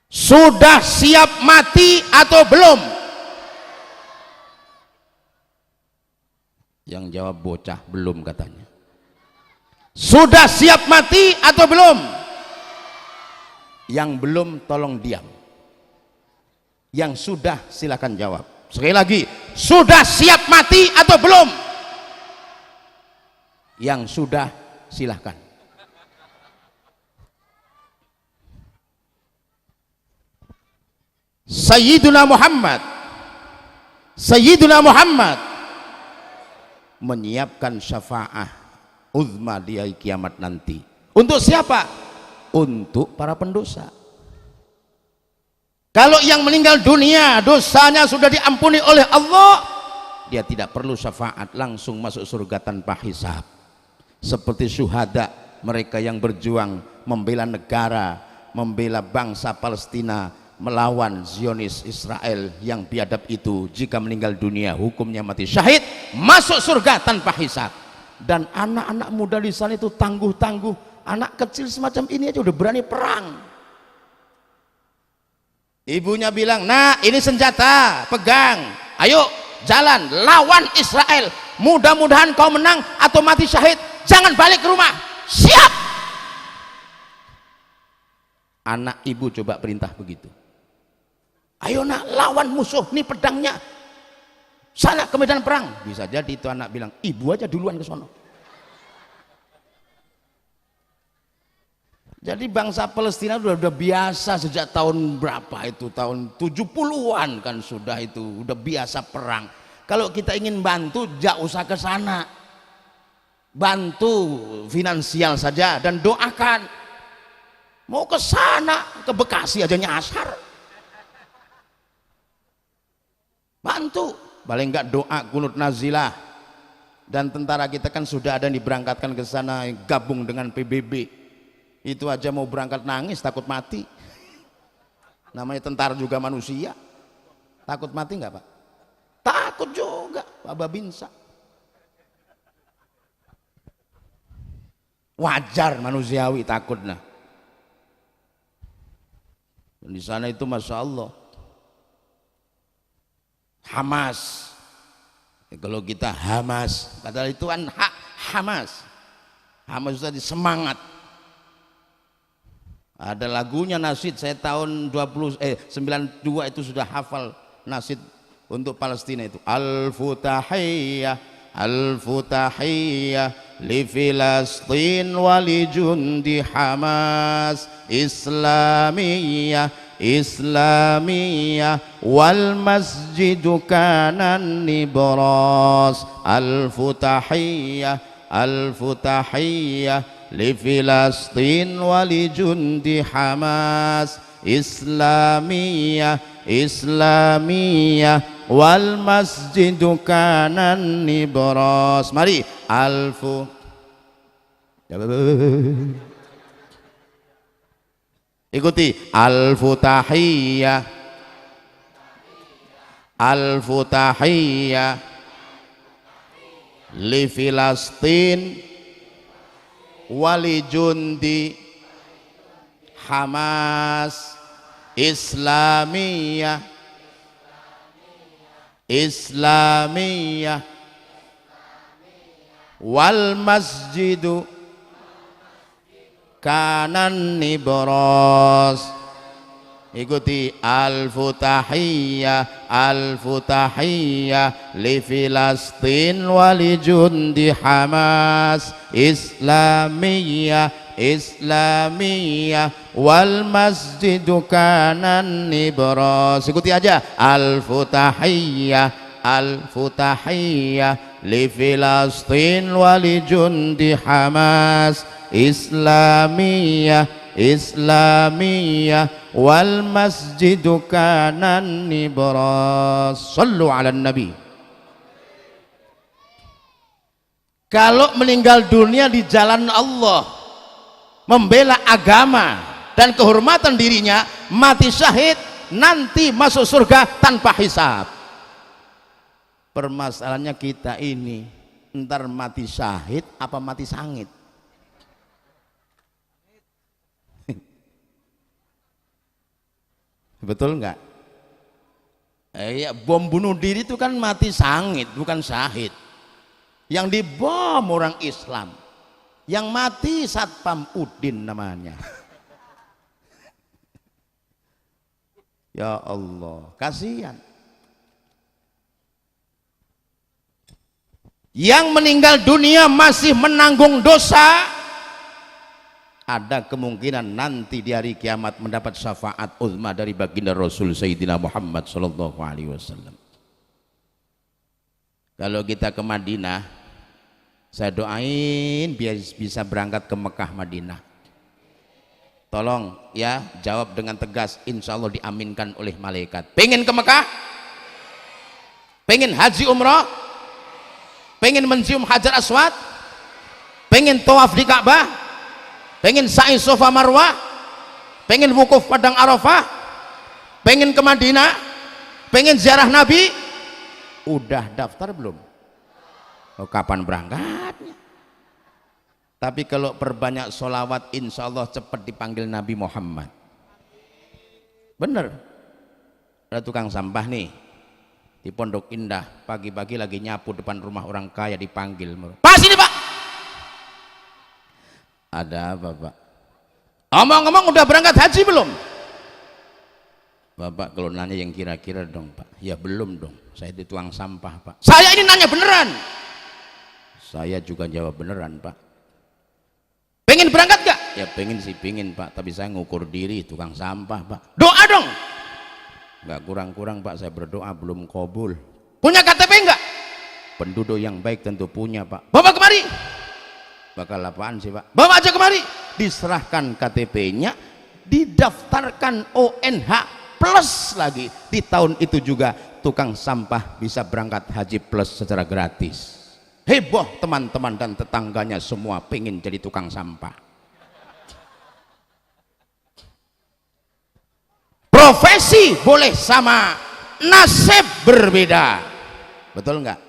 [SPEAKER 1] Sudah siap mati atau belum? Yang jawab bocah, belum katanya. Sudah siap mati atau belum? Yang belum tolong diam, yang sudah silakan jawab. Sekali lagi, sudah siap mati atau belum? Yang sudah silakan. Sayyiduna Muhammad menyiapkan syafaah uzma di hari kiamat nanti. Untuk siapa? Untuk para pendosa. Kalau yang meninggal dunia dosanya sudah diampuni oleh Allah, dia tidak perlu syafaat, langsung masuk surga tanpa hisab. Seperti syuhada, mereka yang berjuang membela negara, membela bangsa Palestina, melawan Zionis Israel yang biadab itu, jika meninggal dunia hukumnya mati syahid, masuk surga tanpa hisab. Dan anak-anak muda di sana itu tangguh-tangguh, anak kecil semacam ini aja udah berani perang. Ibunya bilang, nah ini senjata, pegang, ayo jalan lawan Israel, mudah-mudahan kau menang atau mati syahid, jangan balik ke rumah. Siap. Anak ibu coba perintah begitu, ayo nak lawan musuh, nih pedangnya, sana ke medan perang. Bisa jadi itu anak bilang, ibu aja duluan ke sono. Jadi bangsa Palestina udah biasa sejak tahun berapa itu, tahun 70-an kan sudah itu, udah biasa perang. Kalau kita ingin bantu, jangan usah ke sana, bantu finansial saja dan doakan. Mau ke sana, ke Bekasi aja nyasar, bantu, paling enggak doa kunut nazilah. Dan tentara kita kan sudah ada yang diberangkatkan ke sana, gabung dengan PBB. Itu aja mau berangkat nangis, takut mati. Namanya tentara juga manusia, takut mati enggak Pak? Pak Babinsa. Wajar manusiawi takutnya. Di sana itu Masya Allah Hamas. Kalau kita Hamas, padahal itu kan Hamas. Hamas tadi semangat. Ada lagunya nasid, saya tahun 92 itu sudah hafal nasid untuk Palestina itu. Al-Futahiyah, Al-Futahiyah li Filastin wa li jundi Hamas Islamiyah Islamiyah wal masjidu kanan nibras Al-Futahiyah Al-Futahiyah li Filastin wa li jundi Hamas Islamiyah Islamiyah wal masjidu kanan nibras. Mari alfu ikuti Al-Futahiyah Al-Futahiyah li Filastin wali jundi Hamas Islamiyah Islamiyah wal masjidu kanan nibras. Ikuti Al-Futahiyah Al-Futahiyah li Filastin wa li jundi Hamas Islamiyah Islamiyah wal masjidu kanan nibras. Ikuti aja Al-Futahiyah Al-Futahiyah li Filastin wa li jundi Hamas Islamiyah Islamiyah wal masjidu kanan nibras. Sallu ala nabi. Kalau meninggal dunia di jalan Allah, membela agama dan kehormatan dirinya, mati syahid, nanti masuk surga tanpa hisab. Permasalahannya kita ini ntar mati syahid apa mati sangit? Betul enggak? Ya, bom bunuh diri itu kan mati sangit, bukan syahid. Yang dibom orang Islam, yang mati Satpam Udin namanya. Ya Allah, kasihan. Yang meninggal dunia masih menanggung dosa, ada kemungkinan nanti di hari kiamat mendapat syafaat uzma dari baginda Rasul Sayyidina Muhammad sallallahu alaihi wasallam. Kalau kita ke Madinah, saya doain biar bisa berangkat ke Mekah Madinah. Tolong ya, jawab dengan tegas, insya Allah diaminkan oleh malaikat. Pengen ke Mekah? Pengen haji umrah? Pengen mencium Hajar Aswad? Pengen tawaf di Ka'bah? Pengen sa'i Safa Marwah? Pengen wukuf padang Arafah? Pengen ke Madinah? Pengen ziarah Nabi? Udah daftar belum? Oh, kapan berangkatnya? Tapi kalau perbanyak sholawat, insya Allah cepat dipanggil Nabi Muhammad. Bener. Ada tukang sampah nih di Pondok Indah, pagi-pagi lagi nyapu depan rumah orang kaya, dipanggil, Pak sini Pak. Ada apa Pak? Omong-omong udah berangkat haji belum? Bapak kalau nanya yang kira-kira dong Pak. Ya belum dong, saya di tukang sampah Pak. Saya ini nanya beneran. Saya juga jawab beneran Pak. Pengen berangkat gak? Ya pengen sih, pengen Pak, tapi saya ngukur diri tukang sampah Pak. Doa dong. Gak kurang-kurang Pak, saya berdoa belum kabul. Punya KTP enggak? Penduduk yang baik tentu punya Pak. Bawa kemari. Bakal apaan sih Pak? Bawa aja kemari. Diserahkan KTP-nya, didaftarkan ONH plus lagi. Di tahun itu juga tukang sampah bisa berangkat haji plus secara gratis. Heboh teman-teman dan tetangganya semua pengen jadi tukang sampah. Profesi boleh sama, nasib berbeda. Betul enggak?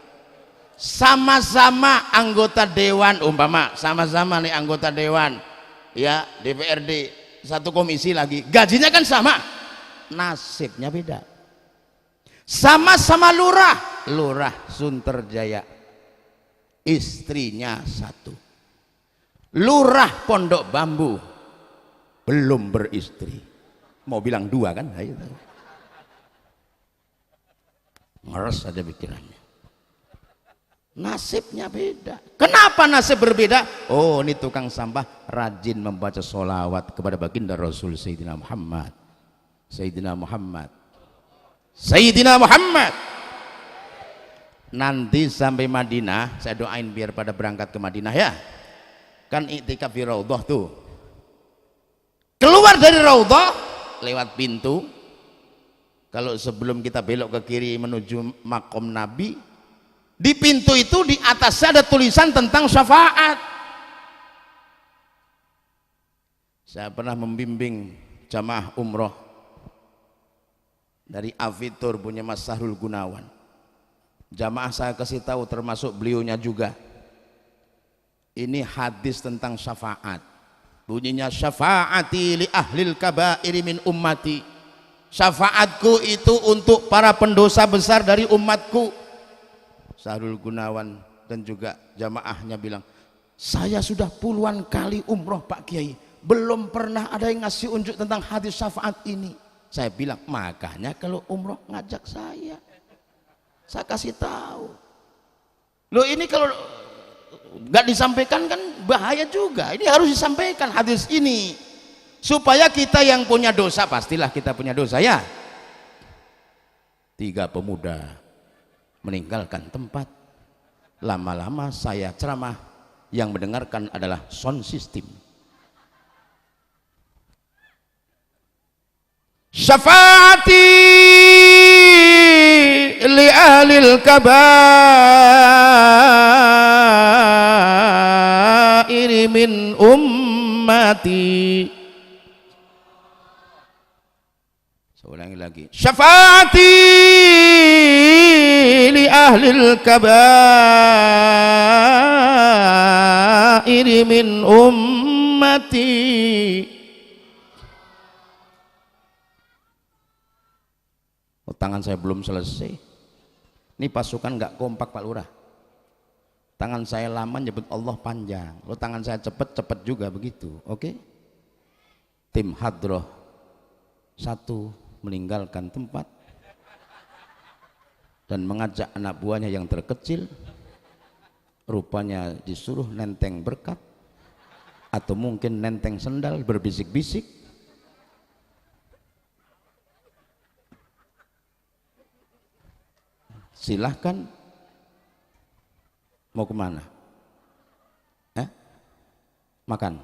[SPEAKER 1] sama-sama anggota dewan, umpama sama-sama nih anggota dewan ya, DPRD, satu komisi lagi, gajinya kan sama, nasibnya beda. Sama-sama lurah Sunterjaya, istrinya satu. Lurah Pondok Bambu belum beristri, mau bilang dua kan, ayo. Ngeres ada pikirannya. Nasibnya beda. Kenapa nasib berbeda? Oh, ini tukang sampah rajin membaca sholawat kepada baginda Rasul Sayyidina Muhammad. Sayyidina Muhammad. Sayyidina Muhammad. Nanti sampai Madinah, saya doain biar pada berangkat ke Madinah ya. Kan iktikaf di Raudhah tuh. Keluar dari Raudhah lewat pintu. Kalau sebelum kita belok ke kiri menuju makom Nabi, di pintu itu di atasnya ada tulisan tentang syafaat. Saya pernah membimbing jamaah umroh dari Avitur punya Mas Sahrul Gunawan. Jamaah saya kasih tahu termasuk beliaunya juga. Ini hadis tentang syafaat. Bunyinya syafaati li ahlil kabairi min ummati. Syafaatku itu untuk para pendosa besar dari umatku. Sahrul Gunawan dan juga jamaahnya bilang, saya sudah puluhan kali umroh Pak Kiai, belum pernah ada yang ngasih unjuk tentang hadis syafaat ini. Saya bilang, makanya kalau umroh ngajak saya kasih tahu. Loh, ini kalau nggak disampaikan kan bahaya juga. Ini harus disampaikan hadis ini supaya kita yang punya dosa, pastilah kita punya dosa ya. 3 pemuda meninggalkan tempat. Lama-lama saya ceramah, yang mendengarkan adalah sound system. Syafaati li ahlil kabairi min ummati. Saya ulangi lagi. Syafaati li ahlil kabairi min ummati. Oh, tangan saya belum selesai. Ini pasukan nggak kompak Pak Lurah. Tangan saya lama nyebut Allah panjang. Lo tangan saya cepet juga begitu. Oke? Tim hadroh 1 meninggalkan tempat dan mengajak anak buahnya yang terkecil, rupanya disuruh nenteng berkat atau mungkin nenteng sendal, berbisik-bisik. Silahkan, mau kemana? Makan.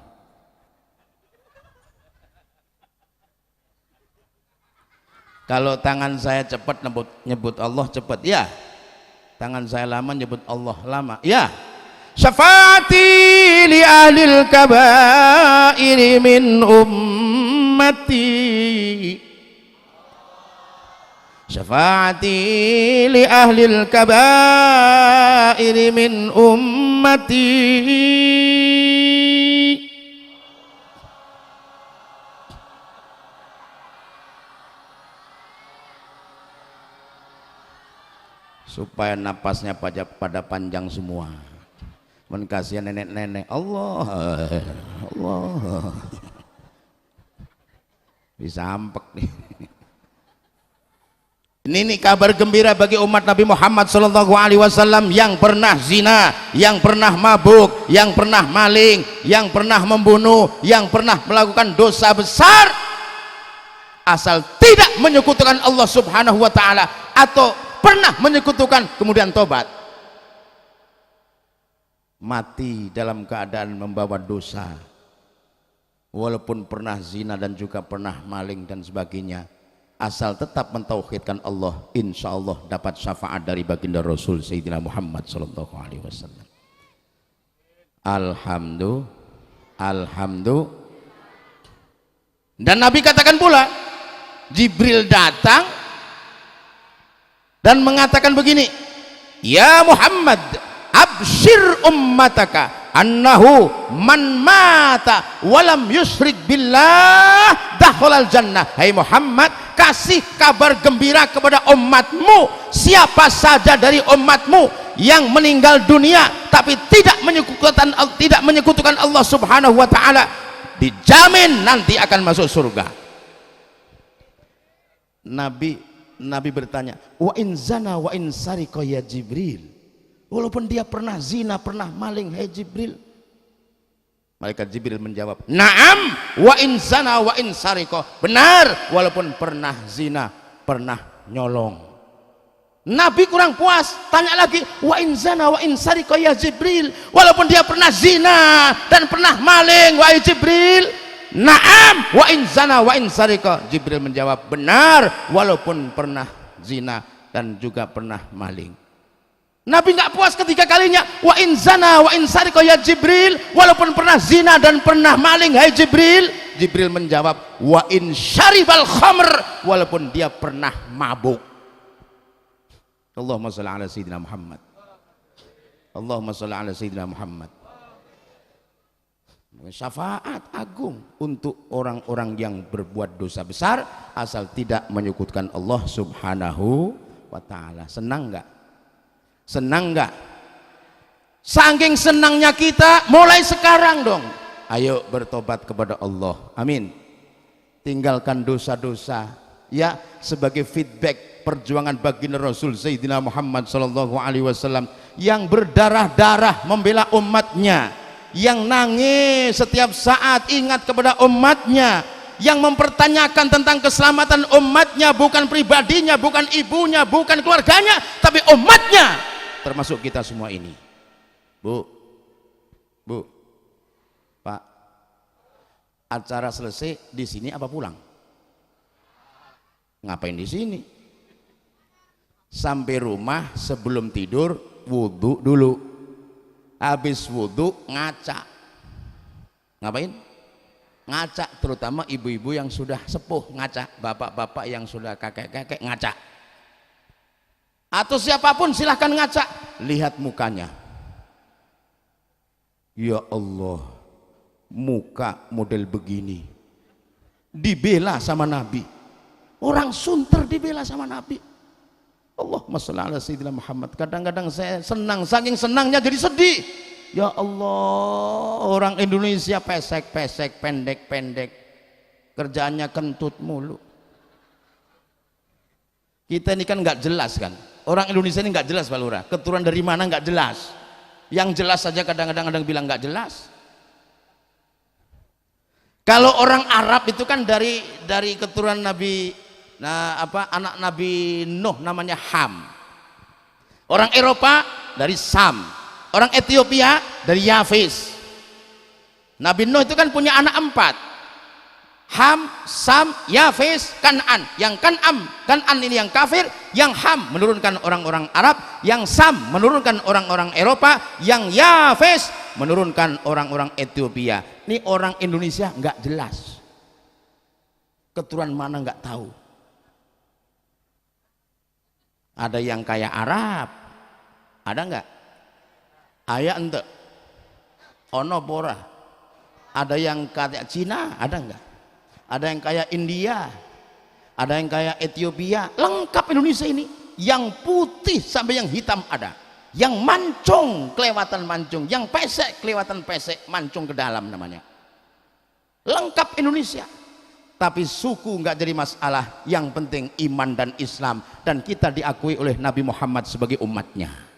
[SPEAKER 1] Kalau tangan saya cepat nyebut Allah cepat, ya. Tangan saya lama nyebut Allah lama, ya. Syafaati li ahlil kabairi min ummati. Syafaati li ahlil kabairi min ummati. Supaya napasnya pada panjang semua. Men kasihan nenek-nenek. Allah bisa ampek nih. Ini kabar gembira bagi umat Nabi Muhammad SAW yang pernah zina, yang pernah mabuk, yang pernah maling, yang pernah membunuh, yang pernah melakukan dosa besar, asal tidak menyekutukan Allah Subhanahu wa Ta'ala atau pernah menyekutukan kemudian tobat, mati dalam keadaan membawa dosa, walaupun pernah zina dan juga pernah maling dan sebagainya, asal tetap mentauhidkan Allah, insya Allah dapat syafaat dari baginda Rasul Sayyidina Muhammad sallallahu alaihi wasallam. Alhamdulillah. Dan Nabi katakan pula, Jibril datang dan mengatakan begini, ya Muhammad abshir ummataka annahu man mata walam yusyrik billah dakhalal jannah. Hai Muhammad, kasih kabar gembira kepada umatmu, siapa saja dari umatmu yang meninggal dunia tapi tidak menyekutukan Allah Subhanahu wa taala, dijamin nanti akan masuk surga. Nabi bertanya, wa in zana wa in sarika ya Jibril, walaupun dia pernah zina, pernah maling, hai Jibril. Malaikat Jibril menjawab, na'am wa in zana wa in sarika, benar walaupun pernah zina, pernah nyolong. Nabi kurang puas, tanya lagi, wa in zana wa in sarika ya Jibril, walaupun dia pernah zina dan pernah maling, wahai Jibril. Na'am wa in zana wa in sarika, Jibril menjawab, benar walaupun pernah zina dan juga pernah maling. Nabi nggak puas ketiga kalinya, wa in zana wa in sarika ya Jibril, walaupun pernah zina dan pernah maling, hai Jibril. Jibril menjawab, wa in syaribal khamr, walaupun dia pernah mabuk. Allahumma shalli ala sayyidina Muhammad. Allahumma shalli ala sayyidina Muhammad. Syafaat agung untuk orang-orang yang berbuat dosa besar asal tidak menyekutukan Allah Subhanahu wa taala. Senang enggak? Senang enggak? Saking senangnya kita, mulai sekarang dong ayo bertobat kepada Allah. Amin. Tinggalkan dosa-dosa ya, sebagai feedback perjuangan baginda Rasul Sayyidina Muhammad sallallahu alaihi wasallam yang berdarah-darah membela umatnya, yang nangis setiap saat ingat kepada umatnya, yang mempertanyakan tentang keselamatan umatnya, bukan pribadinya, bukan ibunya, bukan keluarganya, tapi umatnya, termasuk kita semua ini. Bu, Pak, acara selesai di sini apa pulang? Ngapain di sini? Sampai rumah sebelum tidur wudhu dulu, habis wudhu ngaca. Ngapain? Ngaca, terutama ibu-ibu yang sudah sepuh ngaca, bapak-bapak yang sudah kakek-kakek ngaca, atau siapapun silahkan ngaca. Lihat mukanya, ya Allah, muka model begini dibela sama Nabi, orang sunter dibela sama Nabi. Allahumma sholli ala sayyidina Muhammad. Kadang-kadang saya senang, saking senangnya jadi sedih. Ya Allah, orang Indonesia pesek-pesek, pendek-pendek, kerjaannya kentut mulu. Kita ini kan nggak jelas kan, orang Indonesia ini nggak jelas Pak Lurah, keturunan dari mana nggak jelas. Yang jelas saja kadang-kadang ada yang bilang nggak jelas. Kalau orang Arab itu kan dari keturunan Nabi, anak Nabi Nuh namanya Ham. Orang Eropa dari Sam. Orang Ethiopia dari Yafis. Nabi Nuh itu kan punya anak 4, Ham, Sam, Yafis, Kan'an. Yang Kan'an ini yang kafir, yang Ham menurunkan orang-orang Arab, yang Sam menurunkan orang-orang Eropa, yang Yafis menurunkan orang-orang Ethiopia. Ini orang Indonesia nggak jelas, keturunan mana nggak tahu. Ada yang kayak Arab, ada nggak? Ayah ente, ono pora. Ada yang kayak Cina, ada nggak? Ada yang kayak India, ada yang kayak Ethiopia. Lengkap Indonesia ini, yang putih sampai yang hitam ada, yang mancung kelewatan mancung, yang pesek kelewatan pesek, mancung ke dalam namanya. Lengkap Indonesia. Tapi suku nggak jadi masalah, yang penting iman dan Islam, dan kita diakui oleh Nabi Muhammad sebagai umatnya.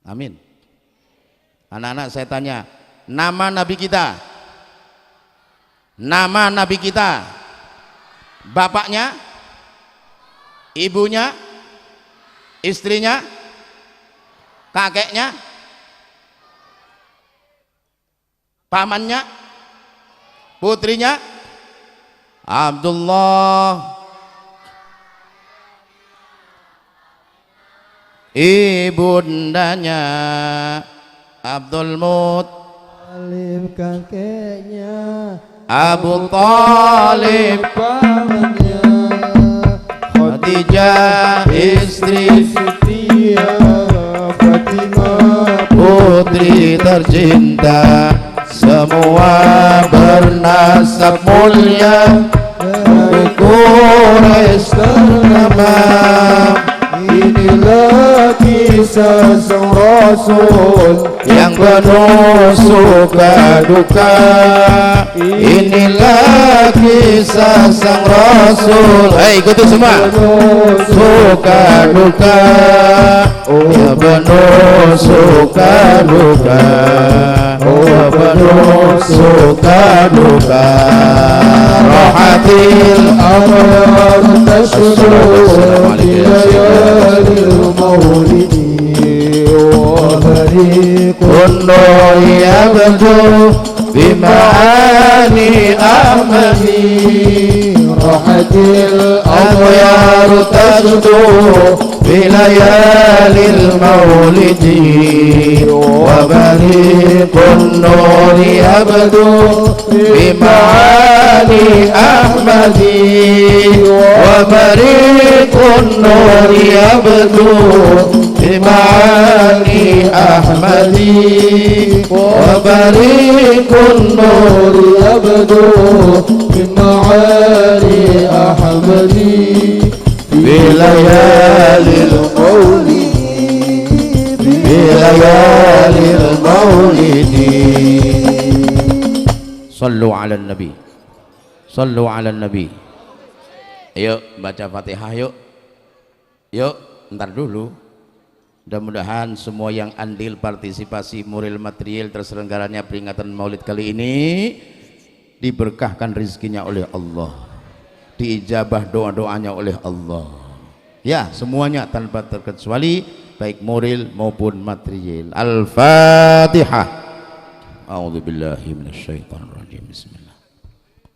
[SPEAKER 1] Amin. Anak-anak saya tanya, nama Nabi kita, nama Nabi kita, bapaknya, ibunya, istrinya, kakeknya, pamannya, putrinya, Abdullah, ibundanya Abdul Muttalib,
[SPEAKER 2] kakeknya
[SPEAKER 1] Abu Talib,
[SPEAKER 2] pamannya
[SPEAKER 1] Khadijah istri
[SPEAKER 2] setia,
[SPEAKER 1] putri tercinta, semua bernasab mulia, dari Quraisy ternama.
[SPEAKER 2] Inilah kisah sang Rasul
[SPEAKER 1] yang penuh suka duka. Inilah kisah sang Rasul. Hei, ikuti semua. Suka duka, ya penuh suka duka, ya penuh suka duka. Rahatil
[SPEAKER 2] أمر تشرق في ليالي المولد وفريق
[SPEAKER 1] النور يبدو بمعاني أحمدي.
[SPEAKER 2] راحت
[SPEAKER 1] الأطيار تشدو في ليالي المولد وبريق النور يبدو بمعاني أحمدي. وبريق النور يبدو بمعاني أحمدي. وبريق النور
[SPEAKER 2] يبدو بمعاني أحمدي
[SPEAKER 1] في ليالي المولد، في ليالي المولد. صلوا على النبي، صلوا على النبي. Yuk baca Fatihah yuk. Yuk, ntar dulu. Mudah-mudahan semua yang andil partisipasi moral material terselenggaranya peringatan Maulid kali ini diberkahkan rezekinya oleh Allah, diijabah doa-doanya oleh Allah. Ya, semuanya tanpa terkecuali, baik moral maupun material. Al-Fatihah. A'udzubillahi minasyaitonirrajim. Bismillah.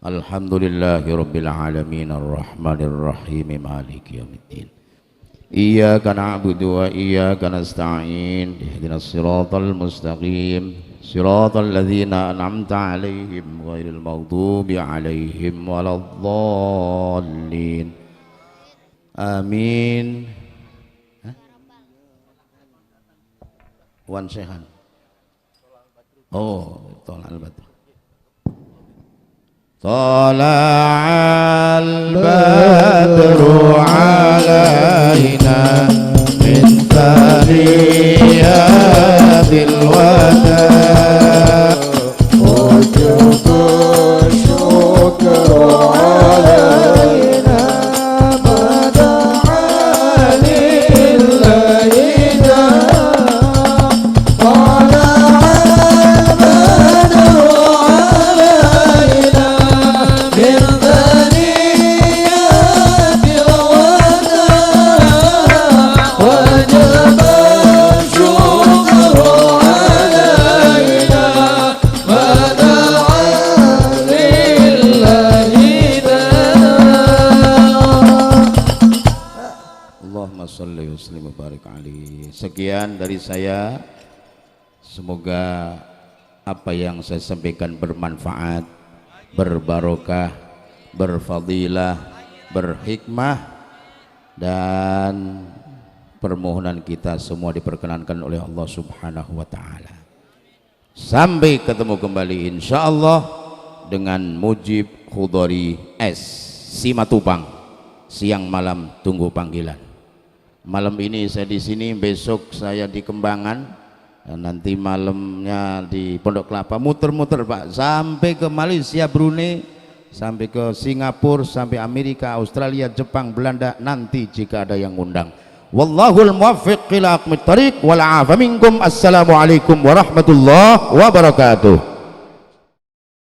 [SPEAKER 1] Alhamdulillahirabbil alamin arrahmanir rahim maliki yaumiddin. Iyyaka na'budu wa iyyaka nasta'in. Ihdinas siratal mustaqim. Siratal ladzina an'amta 'alaihim ghairil maghdubi 'alaihim waladdallin. Amin. Wan Sehan. Oh, tolak al-badr. طلع البدر علينا من ثنيات الوداع
[SPEAKER 2] وجب الشكر علينا ما دعا لله طلع البدر علينا من ثنيات الوداع وجب الشكر علينا ما دعا لله
[SPEAKER 1] Allahumma salli wa sallim wa barik alaihi. Sekian dari saya, semoga apa yang saya sampaikan bermanfaat, berbarokah, berfadilah, berhikmah, dan permohonan kita semua diperkenankan oleh Allah Subhanahu wa taala. Sampai ketemu kembali insyaallah dengan Mujib Khudori S Simatupang. Siang malam tunggu panggilan. Malam ini saya di sini, besok saya di Kembangan, dan nanti malamnya di Pondok Kelapa, muter-muter Pak, sampai ke Malaysia, Brunei, sampai ke Singapura, sampai Amerika, Australia, Jepang, Belanda, nanti jika ada yang ngundang. Wallahul muwaffiq ila aqwamit thariq wal 'afa minkum. Assalamualaikum warahmatullahi wabarakatuh.